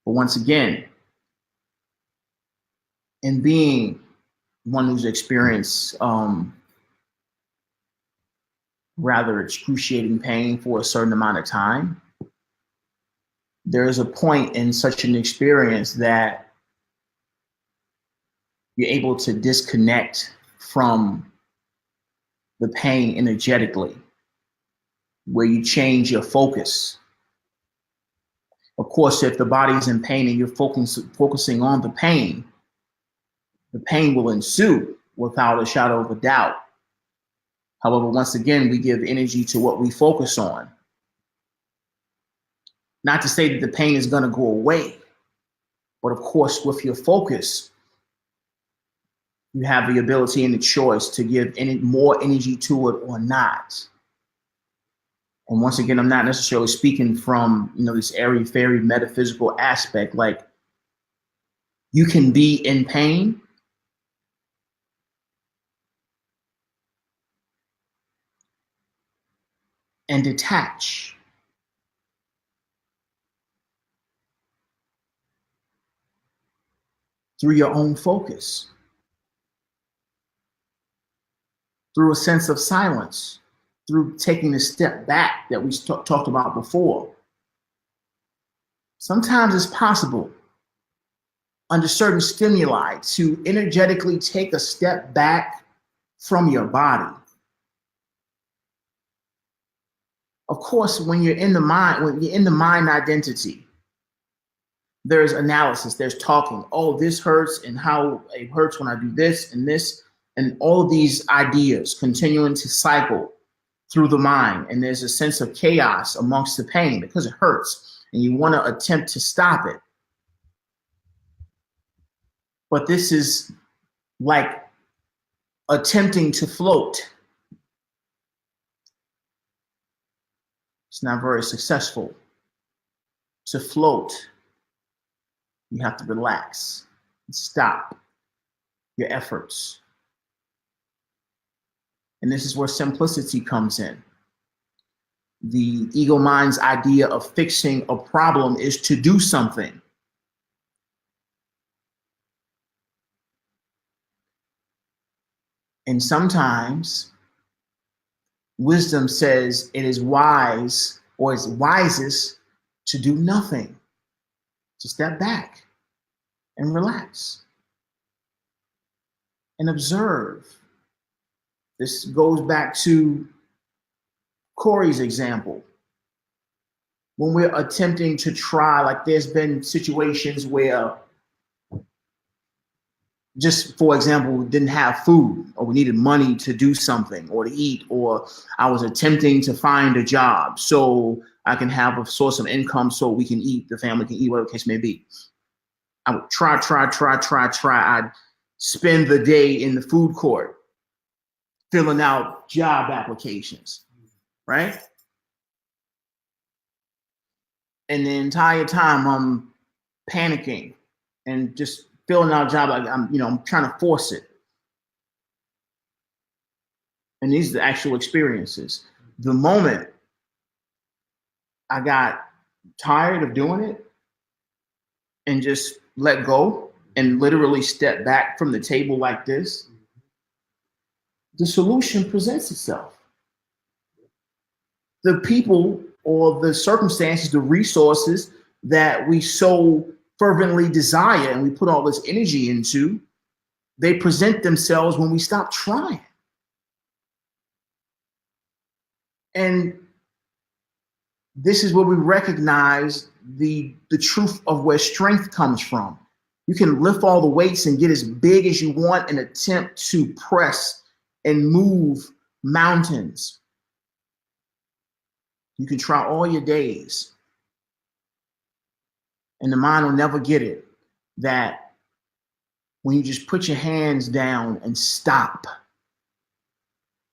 But once again, in being one who's experienced rather excruciating pain for a certain amount of time, there is a point in such an experience that you're able to disconnect from the pain energetically, where you change your focus. Of course, if the body's in pain and you're focusing on the pain will ensue without a shadow of a doubt. However, once again, we give energy to what we focus on. Not to say that the pain is going to go away, but of course, with your focus, you have the ability and the choice to give more energy to it or not. And once again, I'm not necessarily speaking from, this airy-fairy metaphysical aspect. Like, you can be in pain and detach. Through your own focus. Through a sense of silence. Through taking a step back that we talked about before. Sometimes it's possible under certain stimuli to energetically take a step back from your body. Of course, when you're in the mind identity, there's analysis, there's talking. Oh, this hurts and how it hurts when I do this, and all of these ideas continuing to cycle through the mind. And there's a sense of chaos amongst the pain because it hurts and you want to attempt to stop it. But this is like attempting to float. It's not very successful. To float, you have to relax and stop your efforts. And this is where simplicity comes in. The ego mind's idea of fixing a problem is to do something. And sometimes wisdom says it is wise, or it's wisest, to do nothing, to step back and relax and observe. This goes back to Corey's example. When we're attempting to try, like there's been situations where, just for example, we didn't have food, or we needed money to do something or to eat, or I was attempting to find a job so I can have a source of income so we can eat, the family can eat, whatever the case may be. I would try. I'd spend the day in the food court filling out job applications, right? And the entire time I'm panicking and just filling out job, like I'm trying to force it. And these are the actual experiences. The moment I got tired of doing it and just let go and literally step back from the table like this, the solution presents itself. The people or the circumstances, the resources that we so fervently desire and we put all this energy into, they present themselves when we stop trying. And this is where we recognize the truth of where strength comes from. You can lift all the weights and get as big as you want and attempt to press and move mountains. You can try all your days, and the mind will never get it that when you just put your hands down and stop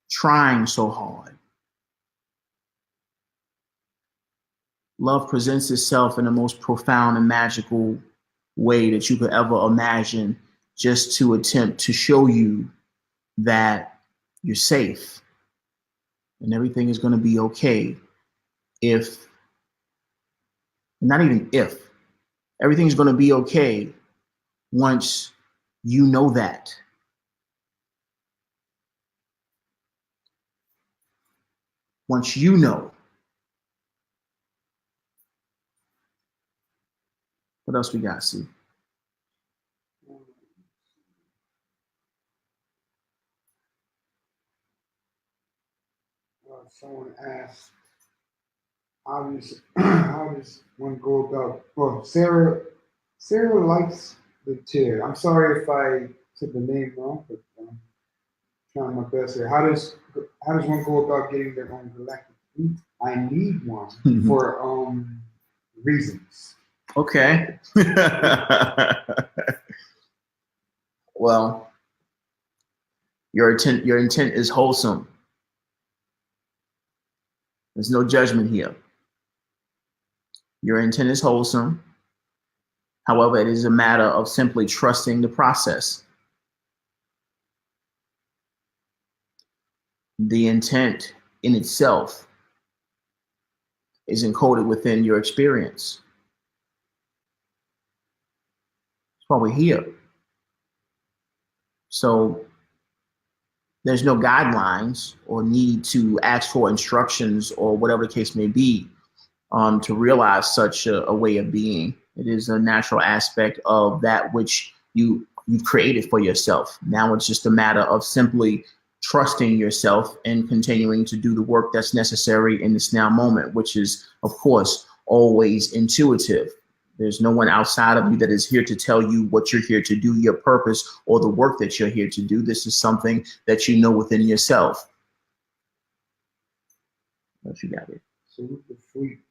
trying so hard, love presents itself in the most profound and magical way that you could ever imagine, just to attempt to show you that you're safe and everything is going to be okay. If, not even if, everything's going to be okay once you know that. Once you know. What else we got, see? Someone asked, how does one go about, well, Sarah likes the chair. I'm sorry if I said the name wrong, but I'm trying my best here. How does one go about getting their own galactic fleet? I need one for reasons. Okay. Well, your intent is wholesome. There's no judgment here. Your intent is wholesome. However, it is a matter of simply trusting the process. The intent in itself is encoded within your experience. That's why we're here. So there's no guidelines or need to ask for instructions or whatever the case may be to realize such a way of being. It is a natural aspect of that which you've created for yourself. Now it's just a matter of simply trusting yourself and continuing to do the work that's necessary in this now moment, which is, of course, always intuitive. There's no one outside of you that is here to tell you what you're here to do, your purpose, or the work that you're here to do. This is something that you know within yourself. What you got here? Salute the fleet.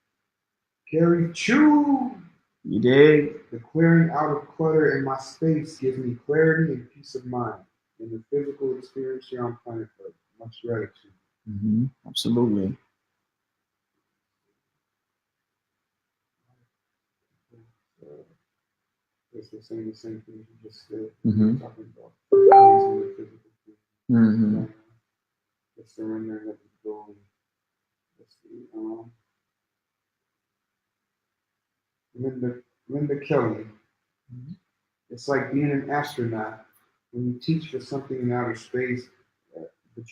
Carry Chew. You dig? The clearing out of clutter in my space gives me clarity and peace of mind in the physical experience here on planet Earth. Much gratitude. Mm-hmm. Absolutely. They're saying the same thing you just said. Mm-hmm. Talking about the physical thing. Mm-hmm. The surrender, let it go. Linda Kelly. Mm-hmm. It's like being an astronaut. When you teach for something in outer space, but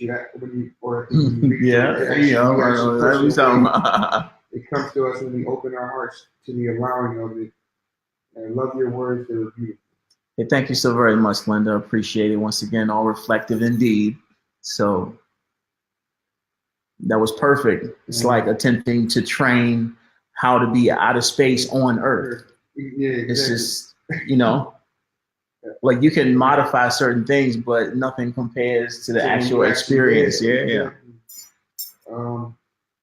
or I think when you reach Yeah, it, actually, yeah, we actually push what it we talking away. about? It comes to us when we open our hearts to the allowing of it. And I love your words; they were beautiful. Hey, thank you so very much, Linda. Appreciate it. Once again, all reflective indeed. So that was perfect. It's like attempting to train how to be out of space on Earth. Yeah, exactly. It's just, like you can modify certain things, but nothing compares to the actual experience. Yeah. Exactly.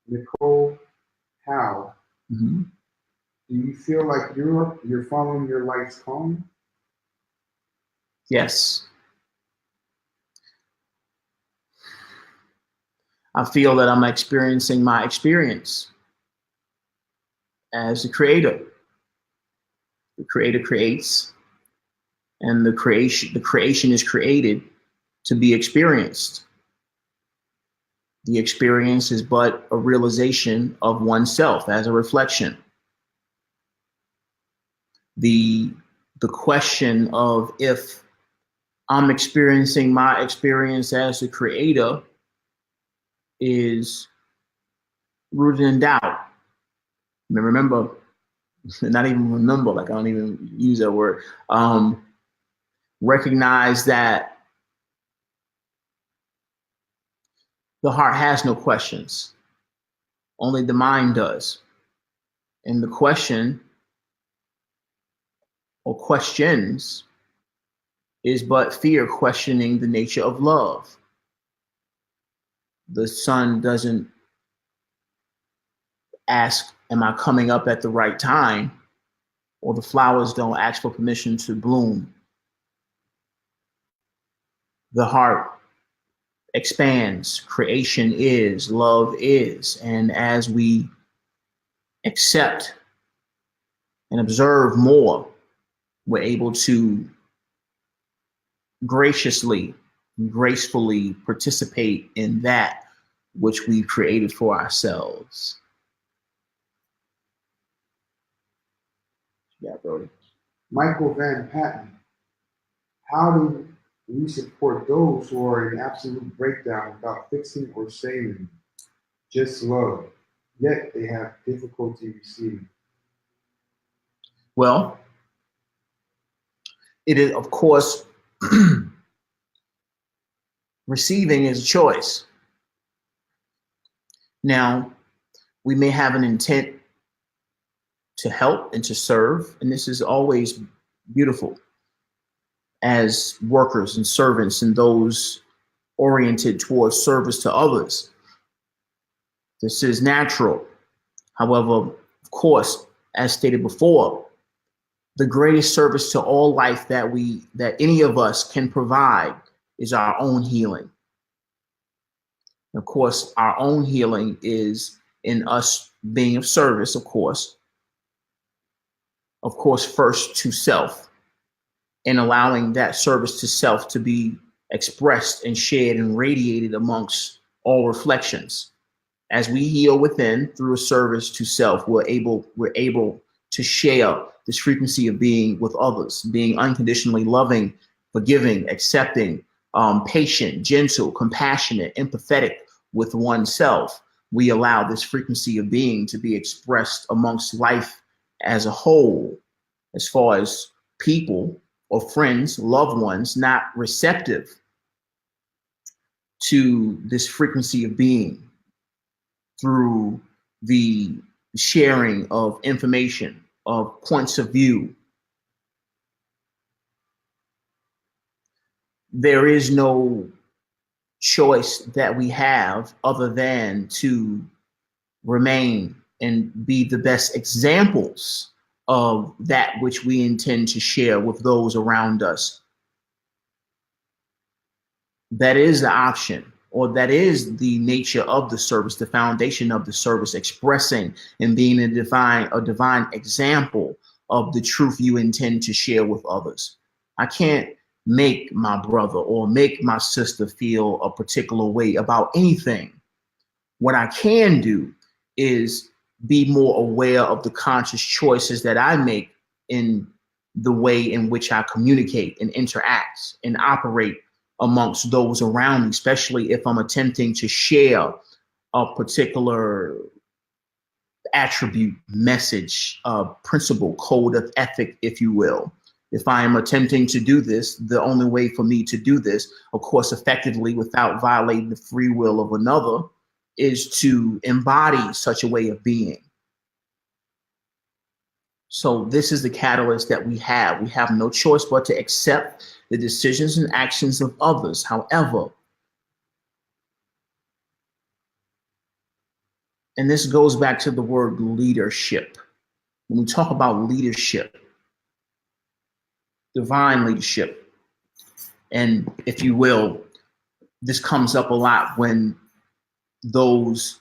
Nicole, how Mm-hmm. do you feel like you're following your life's calling? Yes. I feel that I'm experiencing my experience as a creator. The creator creates, and the creation is created to be experienced. The experience is but a realization of oneself as a reflection. The question of if I'm experiencing my experience as a creator is rooted in doubt. I mean, remember, not even remember, like I don't even use that word. Recognize that the heart has no questions, only the mind does. And the question or questions is but fear questioning the nature of love. The sun doesn't ask, am I coming up at the right time? Or the flowers don't ask for permission to bloom. The heart expands, creation is, love is. And as we accept and observe more, we're able to graciously, gracefully participate in that which we've created for ourselves. Yeah, Brody. Michael Van Patten, how do we support those who are in absolute breakdown without fixing or saving, just love, yet they have difficulty receiving? Well, it is, of course, receiving is a choice. Now, we may have an intent to help and to serve, and this is always beautiful as workers and servants and those oriented towards service to others. This is natural. However, of course, as stated before, the greatest service to all life that any of us can provide is our own healing. Of course, our own healing is in us being of service, of course, first to self, and allowing that service to self to be expressed and shared and radiated amongst all reflections. As we heal within through a service to self, we're able to share this frequency of being with others, being unconditionally loving, forgiving, accepting, patient, gentle, compassionate, empathetic with oneself. We allow this frequency of being to be expressed amongst life as a whole, as far as people or friends, loved ones, not receptive to this frequency of being through the sharing of information, of points of view. There is no choice that we have other than to remain and be the best examples of that which we intend to share with those around us. That is the option, or that is the nature of the service, the foundation of the service, expressing and being a divine example of the truth you intend to share with others. I can't make my brother or make my sister feel a particular way about anything. What I can do is be more aware of the conscious choices that I make in the way in which I communicate and interact and operate amongst those around me, especially if I'm attempting to share a particular attribute, message, principle, code of ethic, if you will. If I am attempting to do this, the only way for me to do this, of course, effectively without violating the free will of another, is to embody such a way of being. So this is the catalyst that we have. We have no choice but to accept the decisions and actions of others. However, and this goes back to the word leadership. When we talk about leadership, divine leadership, and if you will, this comes up a lot when those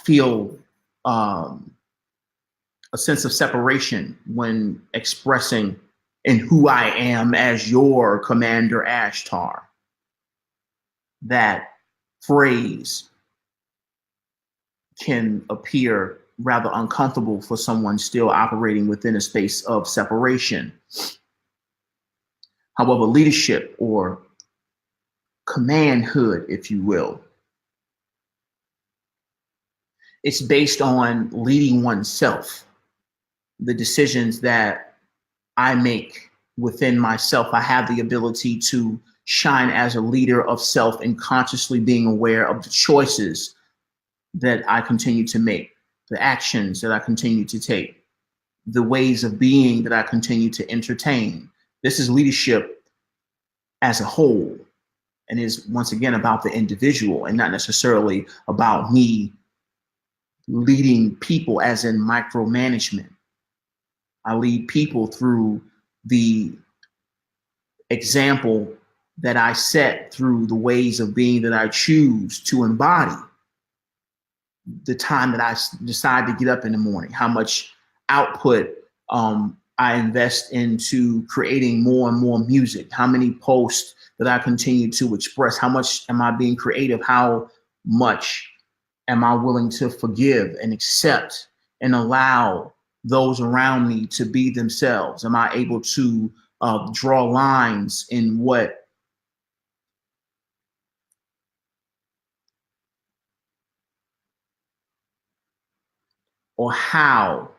feel a sense of separation when expressing in who I am as your Commander Ashtar. That phrase can appear rather uncomfortable for someone still operating within a space of separation. However, leadership or commandhood, if you will, it's based on leading oneself. The decisions that I make within myself, I have the ability to shine as a leader of self and consciously being aware of the choices that I continue to make, the actions that I continue to take, the ways of being that I continue to entertain. This is leadership as a whole, and is once again about the individual and not necessarily about me leading people as in micromanagement. I lead people through the example that I set through the ways of being that I choose to embody. The time that I decide to get up in the morning, how much output I invest into creating more and more music, how many posts that I continue to express, how much am I being creative, how much am I willing to forgive and accept and allow those around me to be themselves? Am I able to draw lines in what or how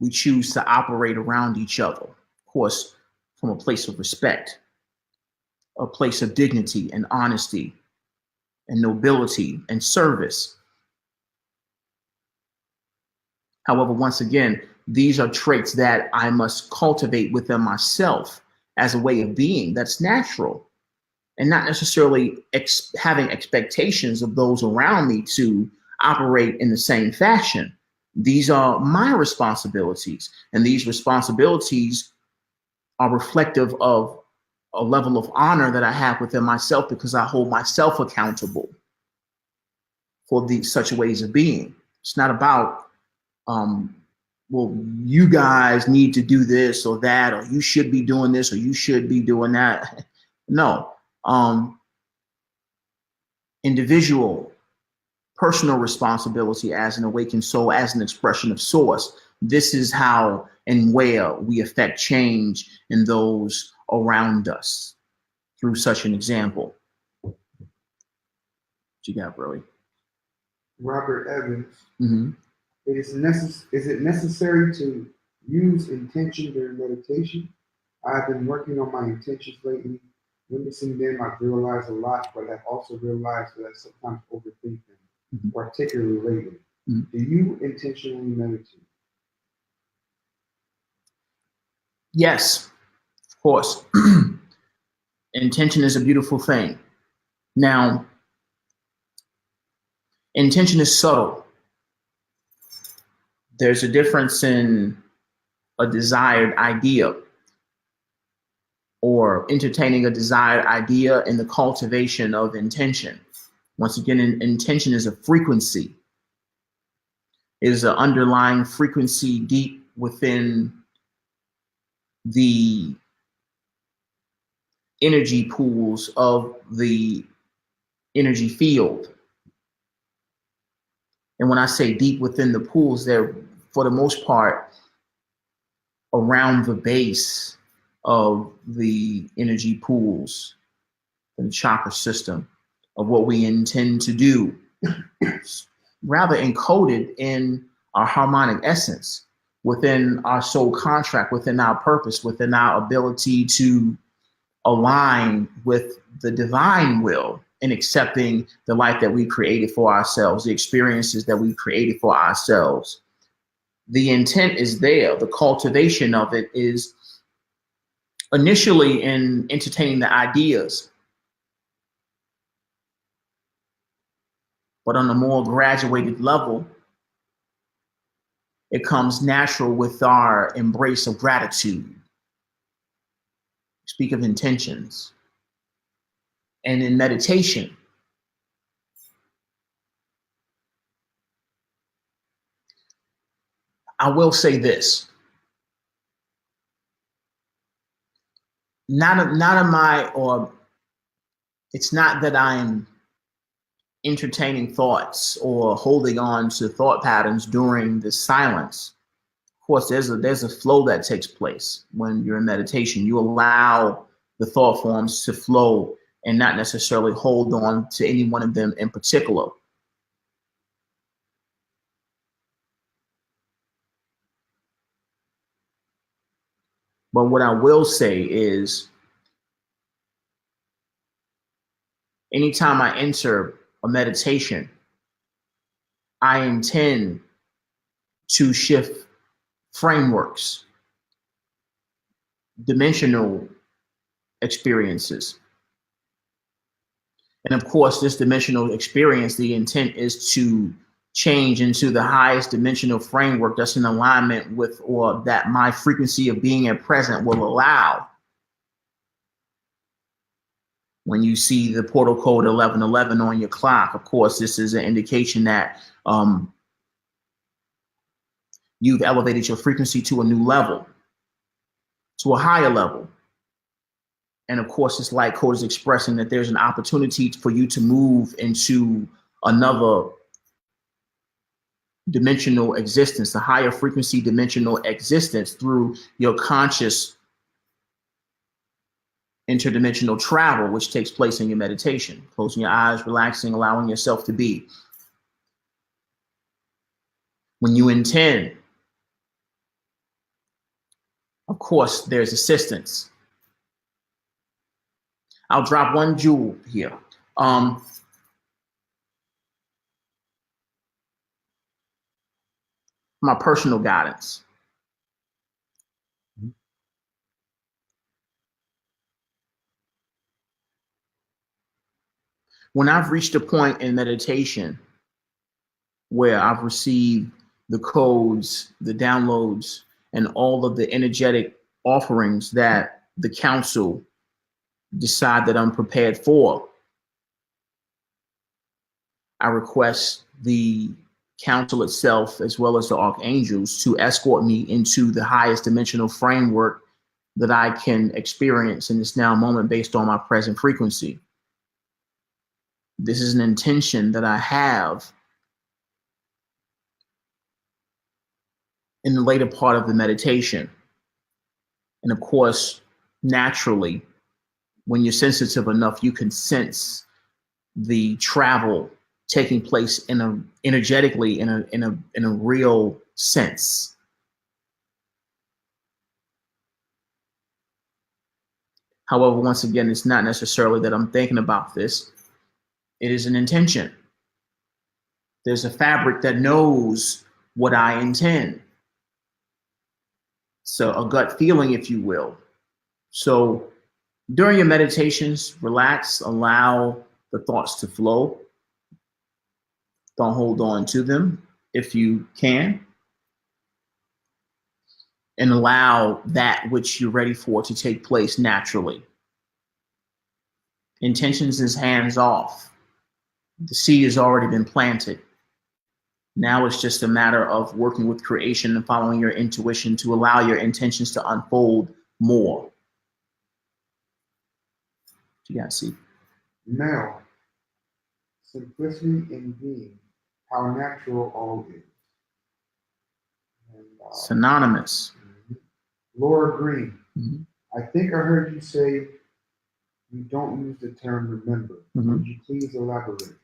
we choose to operate around each other? Of course, from a place of respect, a place of dignity and honesty and nobility and service. However, once again, these are traits that I must cultivate within myself as a way of being that's natural, and not necessarily having expectations of those around me to operate in the same fashion. These are my responsibilities, and these responsibilities are reflective of a level of honor that I have within myself because I hold myself accountable for these such ways of being. It's not about well, you guys need to do this or that, or you should be doing this, or you should be doing that. No. Individual, personal responsibility as an awakened soul, as an expression of source. This is how and where we affect change in those around us through such an example. What you got, Burley? Robert Evans. Mm-hmm. Is it necessary to use intention during meditation? I've been working on my intentions lately. Witnessing them, I've realized a lot, but I've also realized that I sometimes overthink them, particularly lately. Do you intentionally meditate? Yes, of course. Intention is a beautiful thing. Now, intention is subtle. There's a difference in a desired idea or entertaining a desired idea and the cultivation of intention. Once again, intention is a frequency. It is an underlying frequency deep within the energy pools of the energy field. And when I say deep within the pools, they're, for the most part, around the base of the energy pools and chakra system of what we intend to do, rather encoded in our harmonic essence, within our soul contract, within our purpose, within our ability to align with the divine will in accepting the life that we created for ourselves, the experiences that we created for ourselves. The intent is there. The cultivation of it is initially in entertaining the ideas, but on a more graduated level, it comes natural with our embrace of gratitude. Speak of intentions. And in meditation, I will say this. It's not that I'm entertaining thoughts or holding on to thought patterns during the silence. Of course, there's a flow that takes place when you're in meditation. You allow the thought forms to flow and not necessarily hold on to any one of them in particular. But what I will say is, anytime I enter a meditation, I intend to shift frameworks, dimensional experiences. And of course, this dimensional experience, the intent is to change into the highest dimensional framework that's in alignment with, or that my frequency of being at present will allow. When you see the portal code 1111 on your clock, of course, this is an indication that you've elevated your frequency to a new level, to a higher level. And of course, this light code is expressing that there's an opportunity for you to move into another dimensional existence, a higher frequency dimensional existence through your conscious interdimensional travel, which takes place in your meditation. Closing your eyes, relaxing, allowing yourself to be. When you intend, of course, there's assistance. I'll drop one jewel here. My personal guidance. When I've reached a point in meditation where I've received the codes, the downloads, and all of the energetic offerings that the council decide that I'm prepared for, I request the council itself, as well as the archangels, to escort me into the highest dimensional framework that I can experience in this now moment based on my present frequency. This is an intention that I have in the later part of the meditation. And of course, naturally, when you're sensitive enough, you can sense the travel taking place energetically in a real sense. However, once again, it's not necessarily that I'm thinking about this. It is an intention. There's a fabric that knows what I intend. So a gut feeling, if you will. So during your meditations, relax, allow the thoughts to flow. Don't hold on to them if you can. And allow that which you're ready for to take place naturally. Intentions is hands off. The seed has already been planted. Now it's just a matter of working with creation and following your intuition to allow your intentions to unfold more. You guys see? Mel, simplicity in being, how natural all is. And, Synonymous. Laura Green, I think I heard you say you don't use the term remember. Mhm. Would you please elaborate?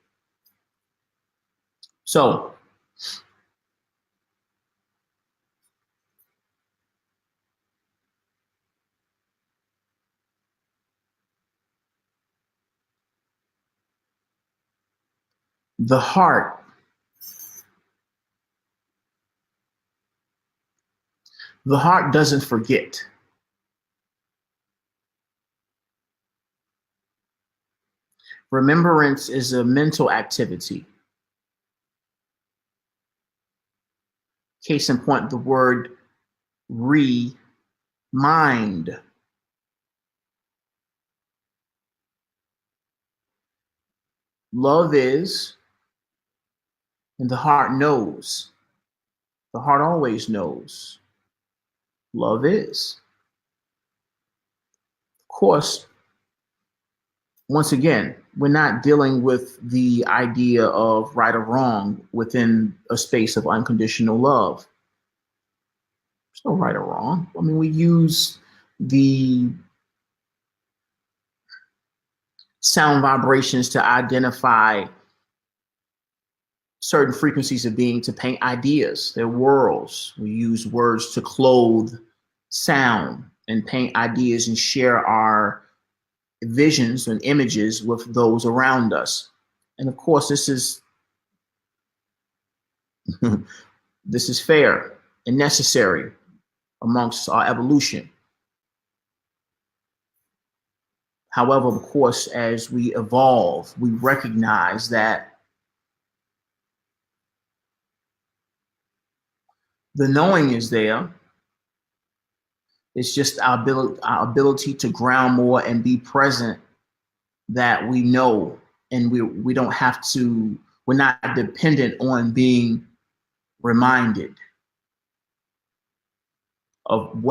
So, the heart doesn't forget. Remembrance is a mental activity. Case in point, the word remind. Love is, and the heart knows. The heart always knows. Love is. Of course, once again, we're not dealing with the idea of right or wrong within a space of unconditional love. There's no right or wrong. I mean, we use the sound vibrations to identify certain frequencies of being to paint ideas. They're worlds. We use words to clothe sound and paint ideas and share our visions and images with those around us. And of course, this is this is fair and necessary amongst our evolution. However, of course, as we evolve, we recognize that the knowing is there. It's just our ability to ground more and be present that we know, and we don't have to, we're not dependent on being reminded of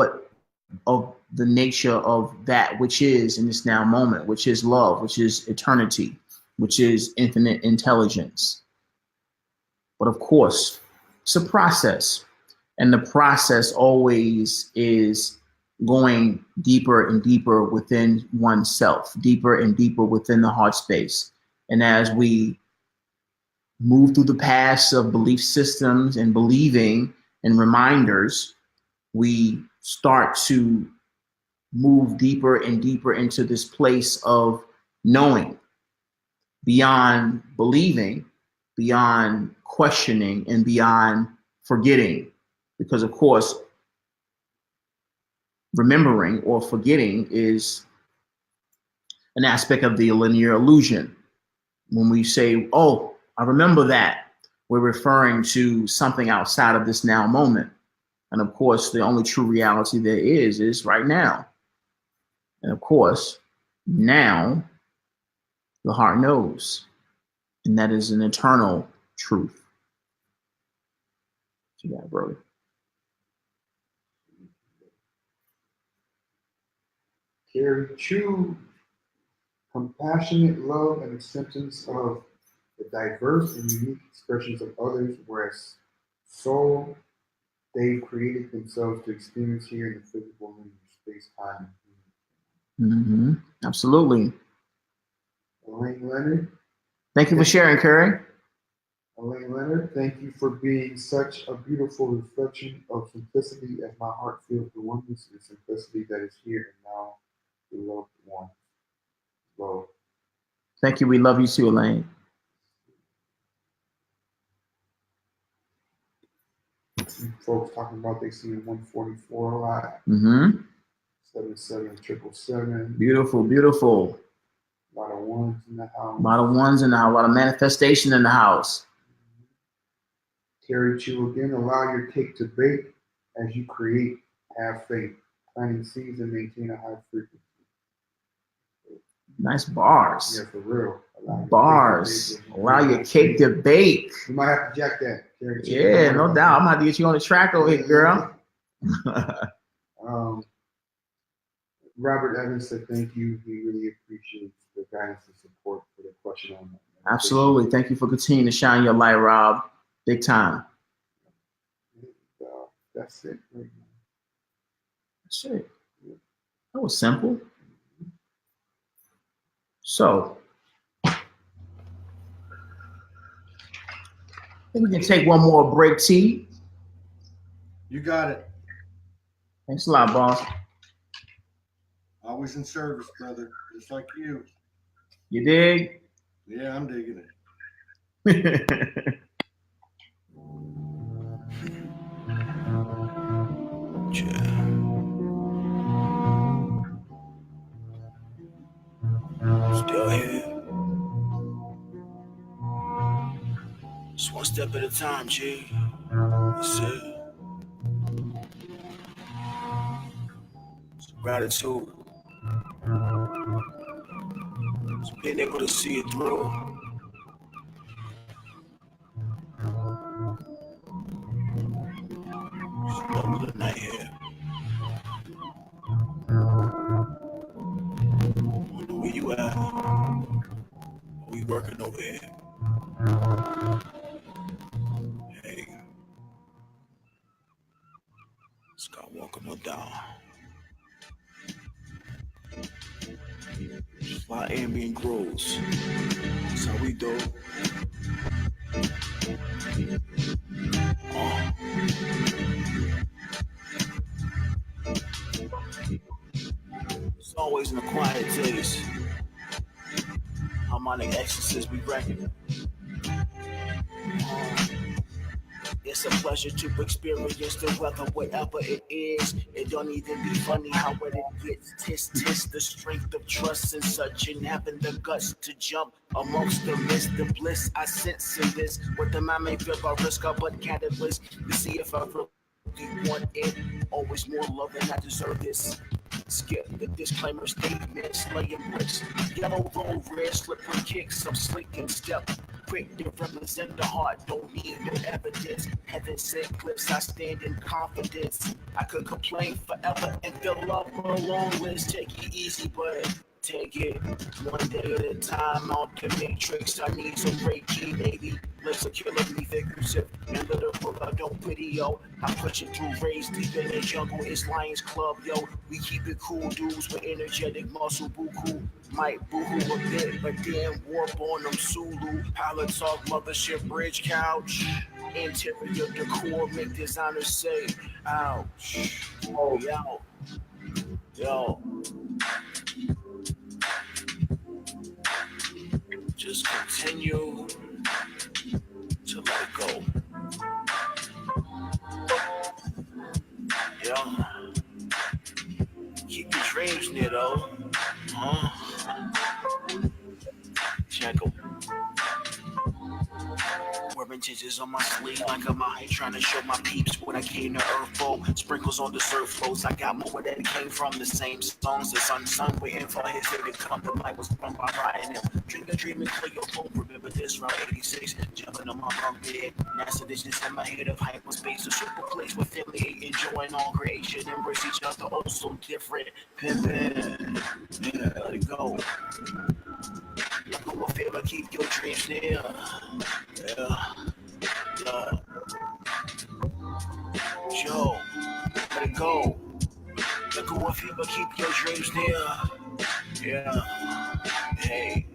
the nature of that which is in this now moment, which is love, which is eternity, which is infinite intelligence. But of course, it's a process, and the process always is going deeper and deeper within oneself, deeper and deeper within the heart space. And as we move through the paths of belief systems and believing and reminders, we start to move deeper and deeper into this place of knowing, beyond believing, beyond questioning, and beyond forgetting. Because of course, remembering or forgetting is an aspect of the linear illusion. When we say, oh, I remember that, we're referring to something outside of this now moment. And of course, the only true reality there is right now. And of course, now the heart knows, and that is an eternal truth. Yeah, brother. Carry true, compassionate love and acceptance of the diverse and unique expressions of others, whereas soul they've created themselves to experience here in the physical linear space, time, and Mm-hmm. Absolutely. Elaine Leonard. Thank you for sharing, Curry. Elaine Leonard, thank you for being such a beautiful reflection of simplicity as my heart feels the oneness and simplicity that is here and now, the loved one. Love. Thank you. We love you too, Elaine. Folks talking about they see 144 a lot. Mm-hmm. 77 Beautiful, beautiful. A lot of ones in the house. A lot of ones in the house. A lot of manifestation in the house. Terry Chu again, allow your cake to bake as you create, have faith, planting seeds and maintain a high frequency. Nice bars. Yeah, for real. Bars. Allow your cake to bake. You might have to jack that, Terry Chu. Yeah, no doubt. I'm going to have to get you on the track over here, girl. Robert Evans said thank you. He really appreciates the guidance and support for the question on that. Absolutely. Thank you for continuing to shine your light, Rob. Big time. That's it right now. That's it. That was simple. So, I think we can take one more break, T. You got it. Thanks a lot, boss. Always in service, brother. Just like you. You dig? Yeah, I'm digging it. Still here. Just one step at a time, G. That's it. Gratitude. Just being able to see it through. Just another night here. Wonder where you at? We working over here. Hey. Scott walking on down. Just fly ambient grows. That's how we do. It's always in the quiet days. Harmonic ecstasies we reckon. It's a pleasure to experience the weather wherever it is. It don't even be funny how it gets. Tis the strength of trust in such, and having the guts to jump amongst the mist, the bliss I sense in this. What the mind may feel about risk, but catalyst to see if I really want it. Always more love than I deserve this. Skip the disclaimer statement, slaying bricks. Yellow roll, red slippery kicks. I'm slick and step quick to represent the heart. Don't need no evidence. Heaven sent clips, I stand in confidence. I could complain forever and fill up a long list. Take it easy, but take it one day at a time. Out the matrix, I need some Reiki, baby. Let's kill me figurative and literal. I don't pity, yo. I push it through rays deep in the jungle. It's Lions Club, yo. We keep it cool, dudes with energetic muscle. Buku might boohoo a bit, but then warp on them Sulu. Pilot talk, mothership, bridge couch. Interior decor, make designers say, ouch. Oh, yo. Yo. Just continue to let it go. Yeah. Keep your dreams near though. Check them. Wearing tinges on my sleeve like I'm out here trying to show my peeps what I came to earth for. Sprinkles on the surf flows. I got more where that came from. The same songs, the sun waiting for his day to come. The light was from by riding him. Drink a dream and clear your phone. Remember this round 86. Jumping on my bunk bed. NASA dishes in my head of hyperspace. A super place with family enjoying all creation. Embrace each other, oh so different. Pimpin'. Yeah, let it go. Like a favor, keep your dreams near. Yeah. Joe, let it go. Let go of you, but keep your dreams near. Yeah. Hey.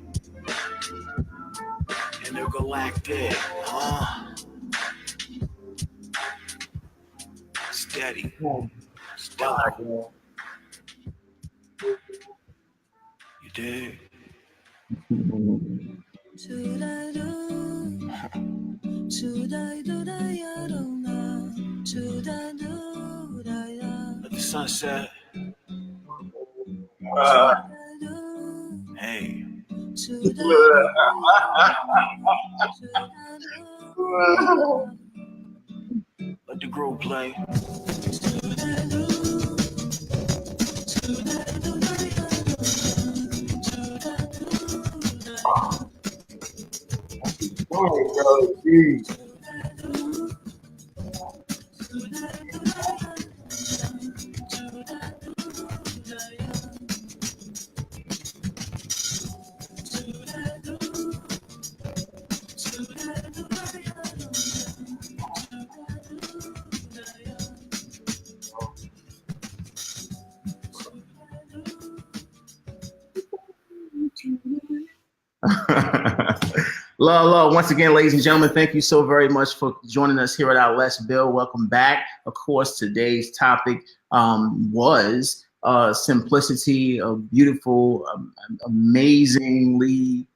Intergalactic, Steady. Stellar. You dig? Let the sun set. Hey. Let the groove play. Oh, bro, geez. Love. Once again, ladies and gentlemen, thank you so very much for joining us here at our Let's Build. Welcome back. Of course, today's topic was simplicity, a beautiful, amazingly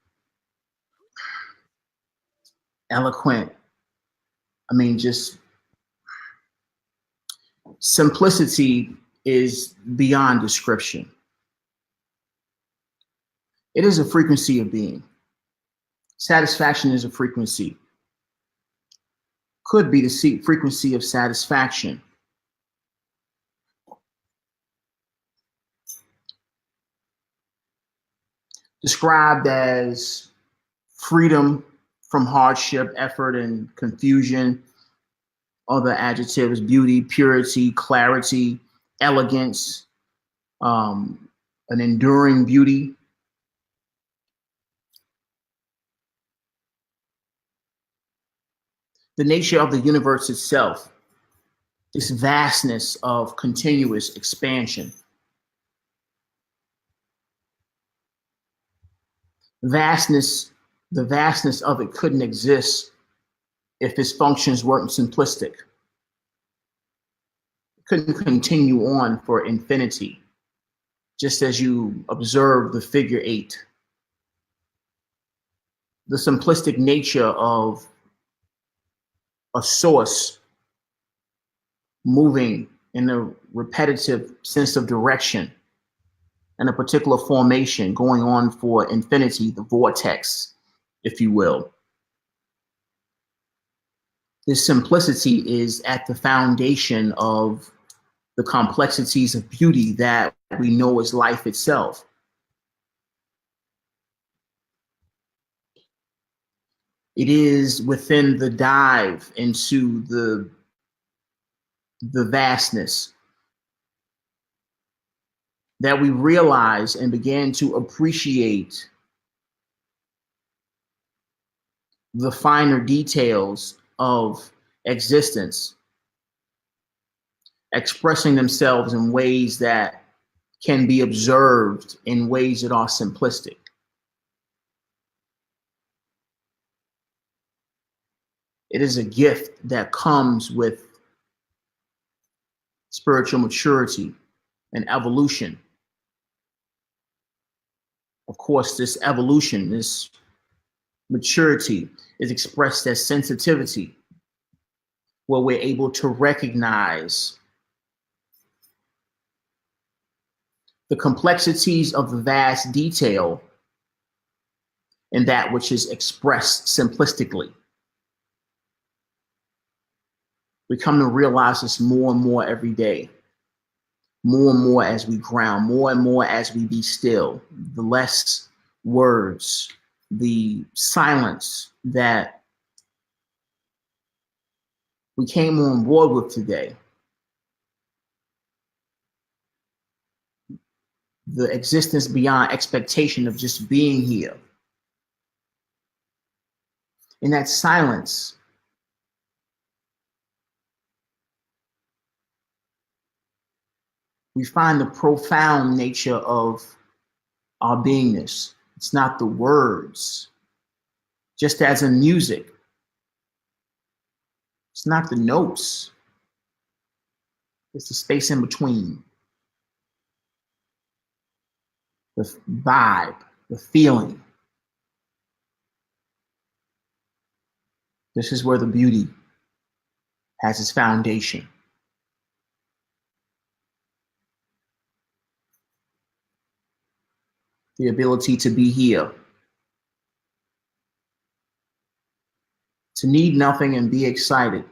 eloquent. I mean, just simplicity is beyond description. It is a frequency of being. Satisfaction is a frequency. Could be the frequency of satisfaction. Described as freedom from hardship, effort, and confusion. Other adjectives: beauty, purity, clarity, elegance, an enduring beauty. The nature of the universe itself, this vastness of continuous expansion. The vastness of it couldn't exist if its functions weren't simplistic. It couldn't continue on for infinity, just as you observe the figure 8. The simplistic nature of a source moving in a repetitive sense of direction and a particular formation going on for infinity, the vortex, if you will. This simplicity is at the foundation of the complexities of beauty that we know as life itself. It is within the dive into the vastness that we realize and began to appreciate the finer details of existence, expressing themselves in ways that can be observed in ways that are simplistic. It is a gift that comes with spiritual maturity and evolution. Of course, this evolution, this maturity is expressed as sensitivity, where we're able to recognize the complexities of the vast detail in that which is expressed simplistically. We come to realize this more and more every day, more and more as we ground, more and more as we be still. The less words, the silence that we came on board with today, the existence beyond expectation of just being here. In that silence, we find the profound nature of our beingness. It's not the words. Just as in music, it's not the notes. It's the space in between. The vibe, the feeling. This is where the beauty has its foundation. The ability to be here, to need nothing and be excited.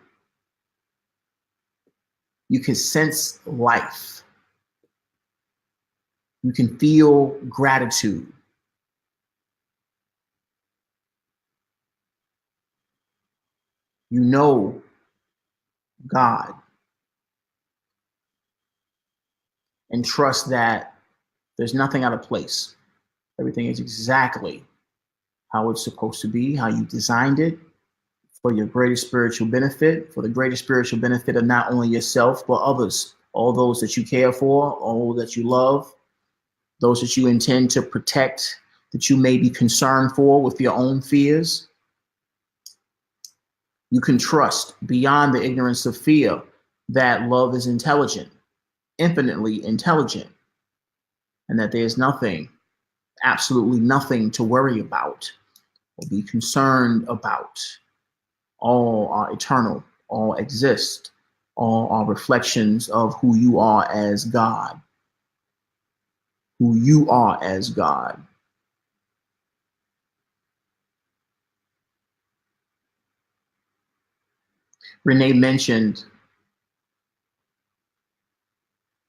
You can sense life. You can feel gratitude. You know God and trust that there's nothing out of place. Everything is exactly how it's supposed to be, how you designed it, for your greatest spiritual benefit, for the greatest spiritual benefit of not only yourself, but others, all those that you care for, all that you love, those that you intend to protect, that you may be concerned for with your own fears. You can trust beyond the ignorance of fear that love is intelligent, infinitely intelligent, and that there's nothing, absolutely nothing to worry about or be concerned about. All are eternal, all exist, all are reflections of who you are as God. Who you are as God. Renee mentioned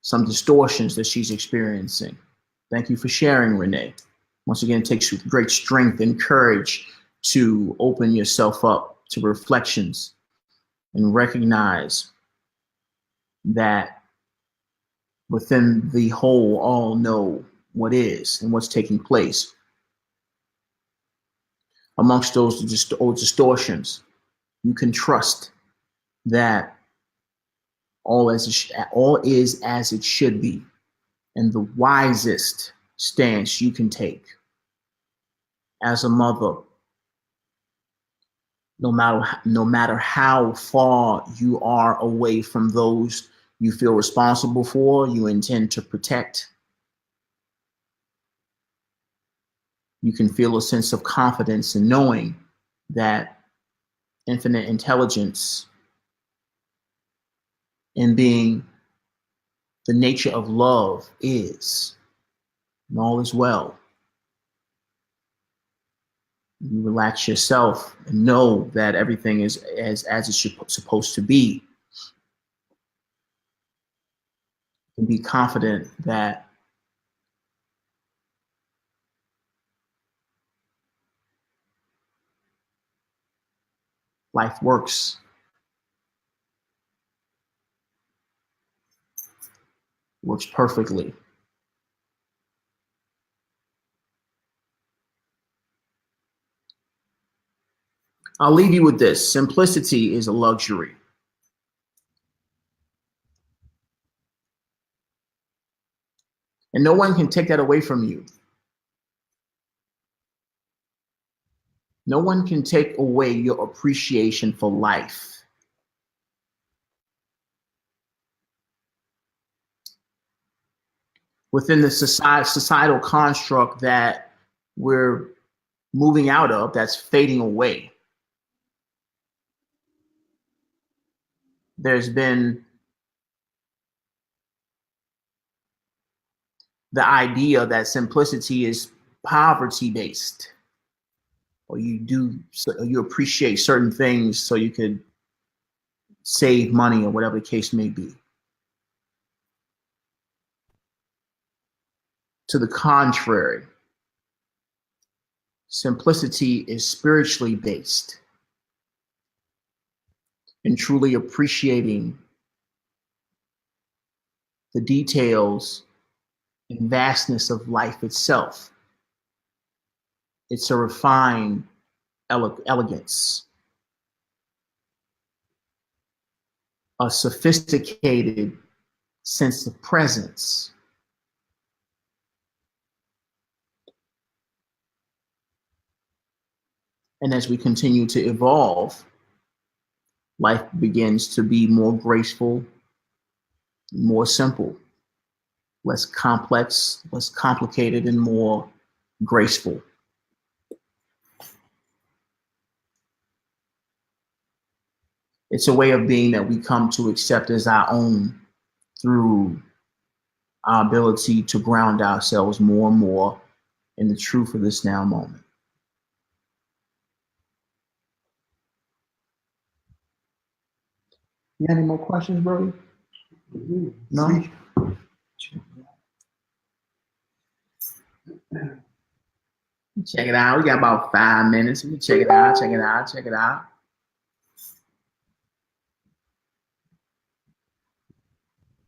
some distortions that she's experiencing. Thank you for sharing, Renee. Once again, it takes great strength and courage to open yourself up to reflections and recognize that within the whole, all know what is and what's taking place. Amongst those distortions, you can trust that all is as it should be, and the wisest stance you can take as a mother, no matter how far you are away from those you feel responsible for, you intend to protect. You can feel a sense of confidence in knowing that infinite intelligence and being the nature of love is, and all is well. You relax yourself and know that everything is as it's supposed to be. And be confident that life works. Works perfectly. I'll leave you with this. Simplicity is a luxury. And no one can take that away from you. No one can take away your appreciation for life. Within the societal construct that we're moving out of, that's fading away, there's been the idea that simplicity is poverty-based, or you appreciate certain things so you could save money or whatever the case may be. To the contrary, simplicity is spiritually based and truly appreciating the details and vastness of life itself. It's a refined elegance, a sophisticated sense of presence. And as we continue to evolve, life begins to be more graceful, more simple, less complex, less complicated, and more graceful. It's a way of being that we come to accept as our own through our ability to ground ourselves more and more in the truth of this now moment. You got any more questions, Brody? No? Check it out. We got about 5 minutes. We check it out, check it out, check it out.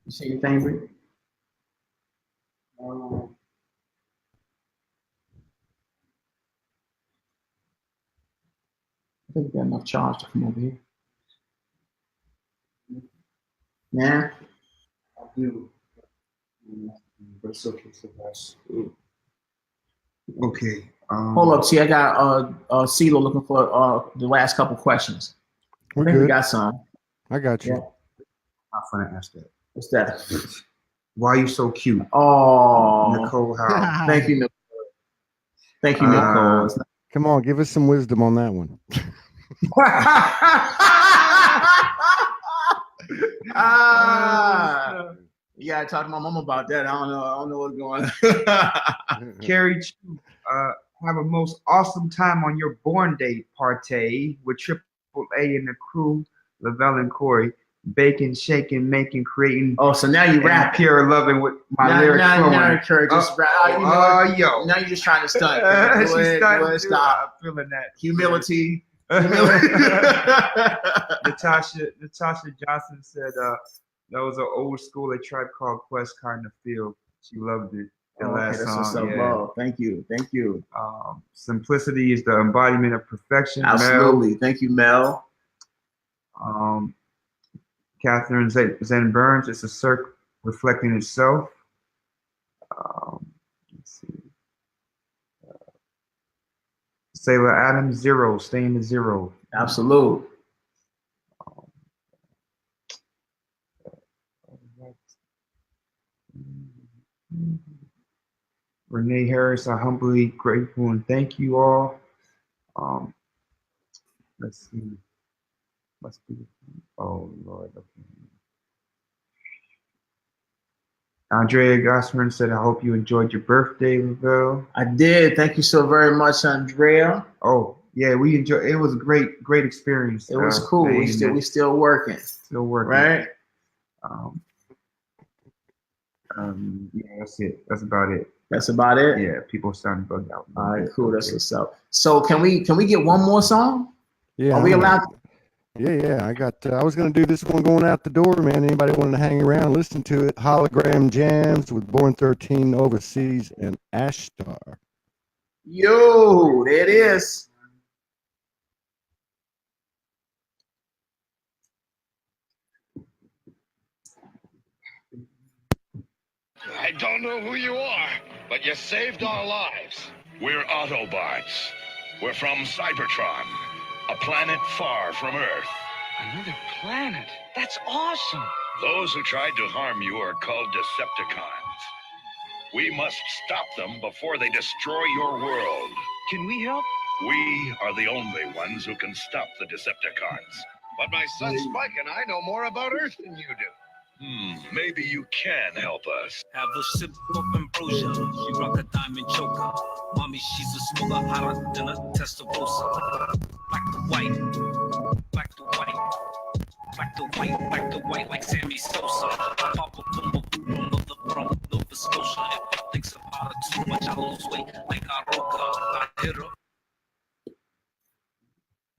You see your favorite? I think we got enough charge to come over here. Yeah? I do. But it's okay, so that's. Okay. Hold up, T. I got CeeLo looking for the last couple questions. We're I think we good. got some. I got you. Yeah. I'm gonna ask that. What's that? Why are you so cute, Oh, Nicole? How? thank you, Nicole. Thank you, Nicole. It's Come on, give us some wisdom on that one. You gotta talk to my mom about that. I don't know what's going on. Carrie Chu, have a most awesome time on your born day party with Triple A and the crew, Lavelle and Corey, baking, shaking, making, creating. Oh, so now you rap pure loving with my lyrics flowing. Now, Kurt, just rap. Yo. Now you're just trying to stunt. She's starting to stop. I'm feeling that. Humility. Natasha Johnson said that was an old school A Tribe Called Quest kind of feel. She loved it. The last that's song. what's up, bro. Thank you. Simplicity is the embodiment of perfection. Absolutely. Mel. Thank you, Mel. Catherine Zen Burns, it's a circle reflecting itself. Let's see. Sailor Adams, zero, stay in the zero. Absolute. Renee Harris, I humbly grateful and thank you all. Let's see. Must be. Oh Lord. Okay. Andrea Gossman said, I hope you enjoyed your birthday, Lavelle. I did. Thank you so very much, Andrea. Oh, yeah, we enjoyed it. Was a great experience. It was cool. We still working. Still working. Right? Yeah, that's it. That's about it. That's about it? Yeah, people are starting to bug out. All right, cool. That's what's up. So can we get one more song? Yeah. Are we allowed? Yeah. I was going to do this one going out the door, man. Anybody wanting to hang around and listen to it? Hologram Jams with Born 13 Overseas and Ashtar. Yo, there it is. I don't know who you are, but you saved our lives. We're Autobots. We're from Cybertron, a planet far from Earth. Another planet? That's awesome. Those who tried to harm you are called Decepticons. We must stop them before they destroy your world. Can we help? We are the only ones who can stop the Decepticons. But my son Spike and I know more about Earth than you do. Maybe you can help us. Have a sip of ambrosia. She rock a diamond choker. Mommy, she's a smoker hotter than a Testarossa. Black to white, black to white, black to white, black to white like Sammy Sosa. Papa Pumba on the throne, Nova Scotia. If I think about her too much, I lose weight like Aroka. I hit her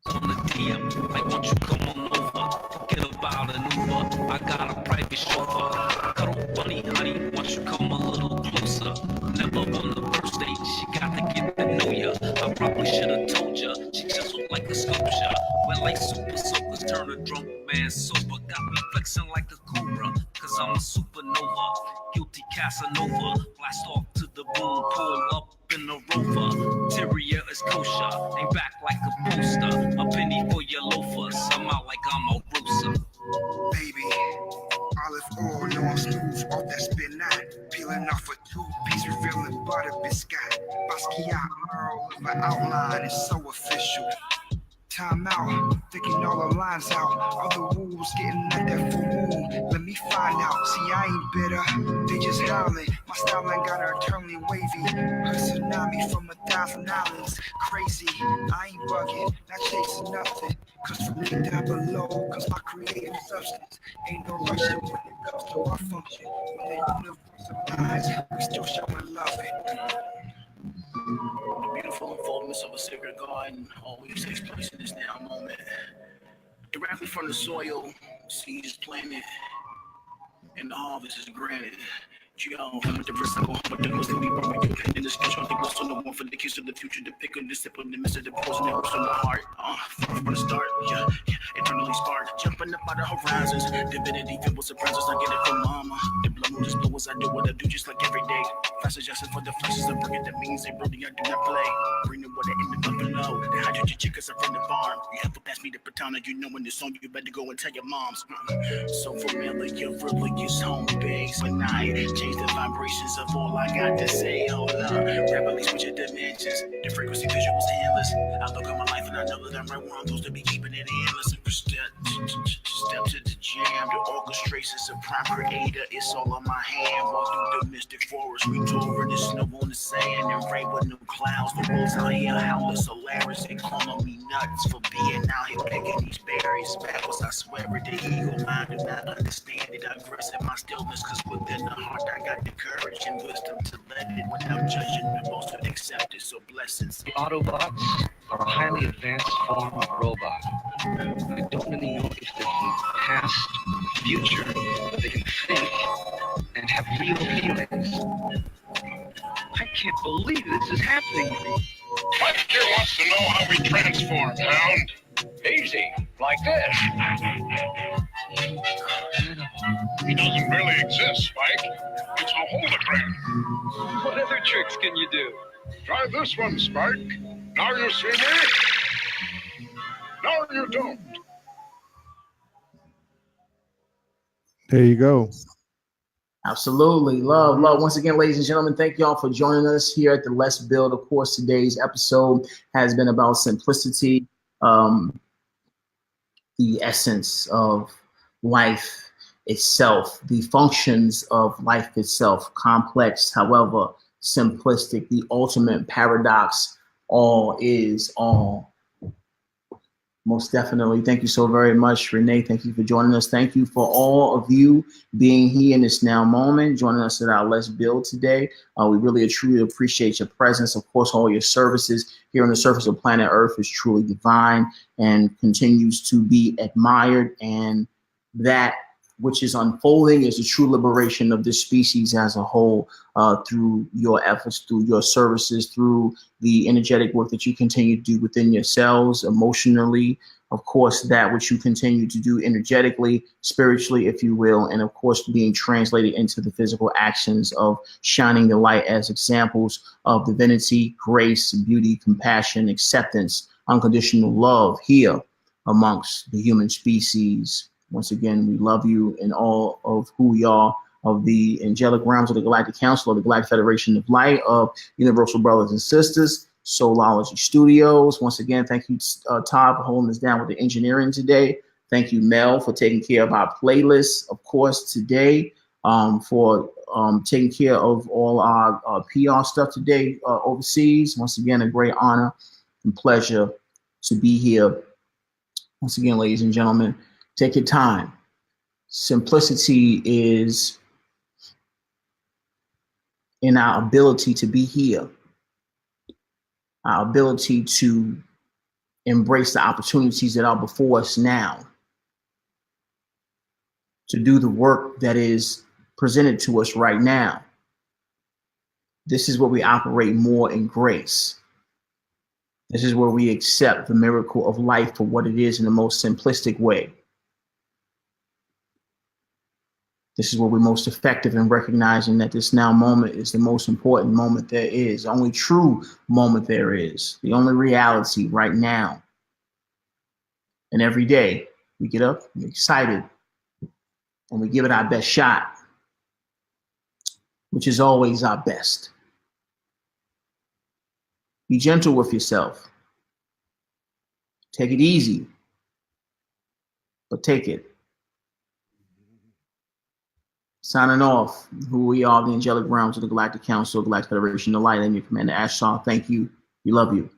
on the DM, like won't you come on over? Forget about an Uber, I got a private chauffeur. Cuddle bunny, honey, won't you come a little closer? Never on the first date, she got to get to know ya. I probably should have told ya, she just look like a sculpture. When like super soakers turn a drunk man sober. Got me flexing like a cobra, cause I'm a supernova. Guilty Casanova, blast off to the moon, pull up in the rover. Interior is kosher, ain't back like a poster. A penny for your loafers, I'm out like I'm a rooster. Baby, olive oil, no I'm smooth off that spinach. Peeling off a two-piece, revealing butter biscuit. Basquiat, Merle of an outline, it's so official. Time out, thinking all the lines out. All the wolves getting at that full moon. Let me find out. See, I ain't bitter, they just howling. My style ain't got her eternally wavy. Her tsunami from 1,000 islands. Crazy, I ain't bugging, not chasing nothing. Cause for me down below, cause my creative substance ain't no rushing when it comes to our function. When the universe aligns, we still showing love it. The beautiful unfoldments of a sacred garden always takes place in this now moment. Directly from the soil, seed is planted, and the harvest is granted. Yo, I'm with the verse, I go home with the most that we brought me in the sketch on the hopeless on the one for the kiss of the future, the pick of the sip of the miss of the poison that works on the heart. From the start, yeah, eternally sparked, jumping up out of horizons. Divinity, people surprises, I get it from mama. The blood moon just blow as I do what I do, just like every day. Fast adjusted for the flashes of bring it, that means they brody, I do not play. Bring the water in the up below. The hydrogen chickens are from the farm. You have to pass me the baton, you know when it's on, you better go and tell your moms. So familiar, rebellious home base. When I change the vibrations of all I got to say, hold up, rapidly switching dimensions. The frequency visuals endless. I look at my life and I know that I'm right where I'm supposed to be, keeping it endless. Step to the jam, the orchestrations of prime creator. It's all on my hand. Walk through the mystic forest, we tore in the snow on the sand, and rain with no clouds. The wolves out here howlers, hilarious. They calling me nuts for being out here picking these berries. Backwards, I swear it. The eagle mind do not understand it. I aggress in my stillness, cause within the heart I got the courage and wisdom to let it without judging. The most would accept it. So blessings. The Autobots are a highly advanced form of robot. I don't really know if they can past, future, but they can think and have real feelings. I can't believe this is happening to me. Mike wants to know how we transform, Hound. Easy, like this. He doesn't really exist, Spike. It's a hologram. What other tricks can you do? Try this one, Spike. Now you see me. Now you don't. There you go. Absolutely. Love. Once again, ladies and gentlemen, thank y'all for joining us here at the Let's Build. Of course, today's episode has been about simplicity, the essence of life itself, the functions of life itself, complex, however, simplistic, the ultimate paradox, all is all. Most definitely. Thank you so very much, Renee. Thank you for joining us. Thank you for all of you being here in this now moment, joining us at our Let's Build today. We really truly appreciate your presence. Of course, all your services here on the surface of planet Earth is truly divine and continues to be admired. And that which is unfolding is the true liberation of this species as a whole, through your efforts, through your services, through the energetic work that you continue to do within yourselves, emotionally, of course, that which you continue to do energetically, spiritually, if you will, and of course, being translated into the physical actions of shining the light as examples of divinity, grace, beauty, compassion, acceptance, unconditional love here amongst the human species. Once again, we love you and all of who we are, of the angelic realms of the Galactic Council, of the Galactic Federation of Light, of Universal Brothers and Sisters, Soulology Studios. Once again, thank you, Todd, for holding us down with the engineering today. Thank you, Mel, for taking care of our playlists, of course, today, for taking care of all our PR stuff today overseas. Once again, a great honor and pleasure to be here. Once again, ladies and gentlemen, take your time. Simplicity is in our ability to be here, our ability to embrace the opportunities that are before us now, to do the work that is presented to us right now. This is where we operate more in grace. This is where we accept the miracle of life for what it is in the most simplistic way. This is where we're most effective in recognizing that this now moment is the most important moment there is, the only true moment there is, the only reality right now. And every day we get up, we're excited, and we give it our best shot, which is always our best. Be gentle with yourself. Take it easy, but take it. Signing off, who we are, the angelic realms of the Galactic Council, Galactic Federation of Light, and your Commander Ashtar. Thank you. We love you.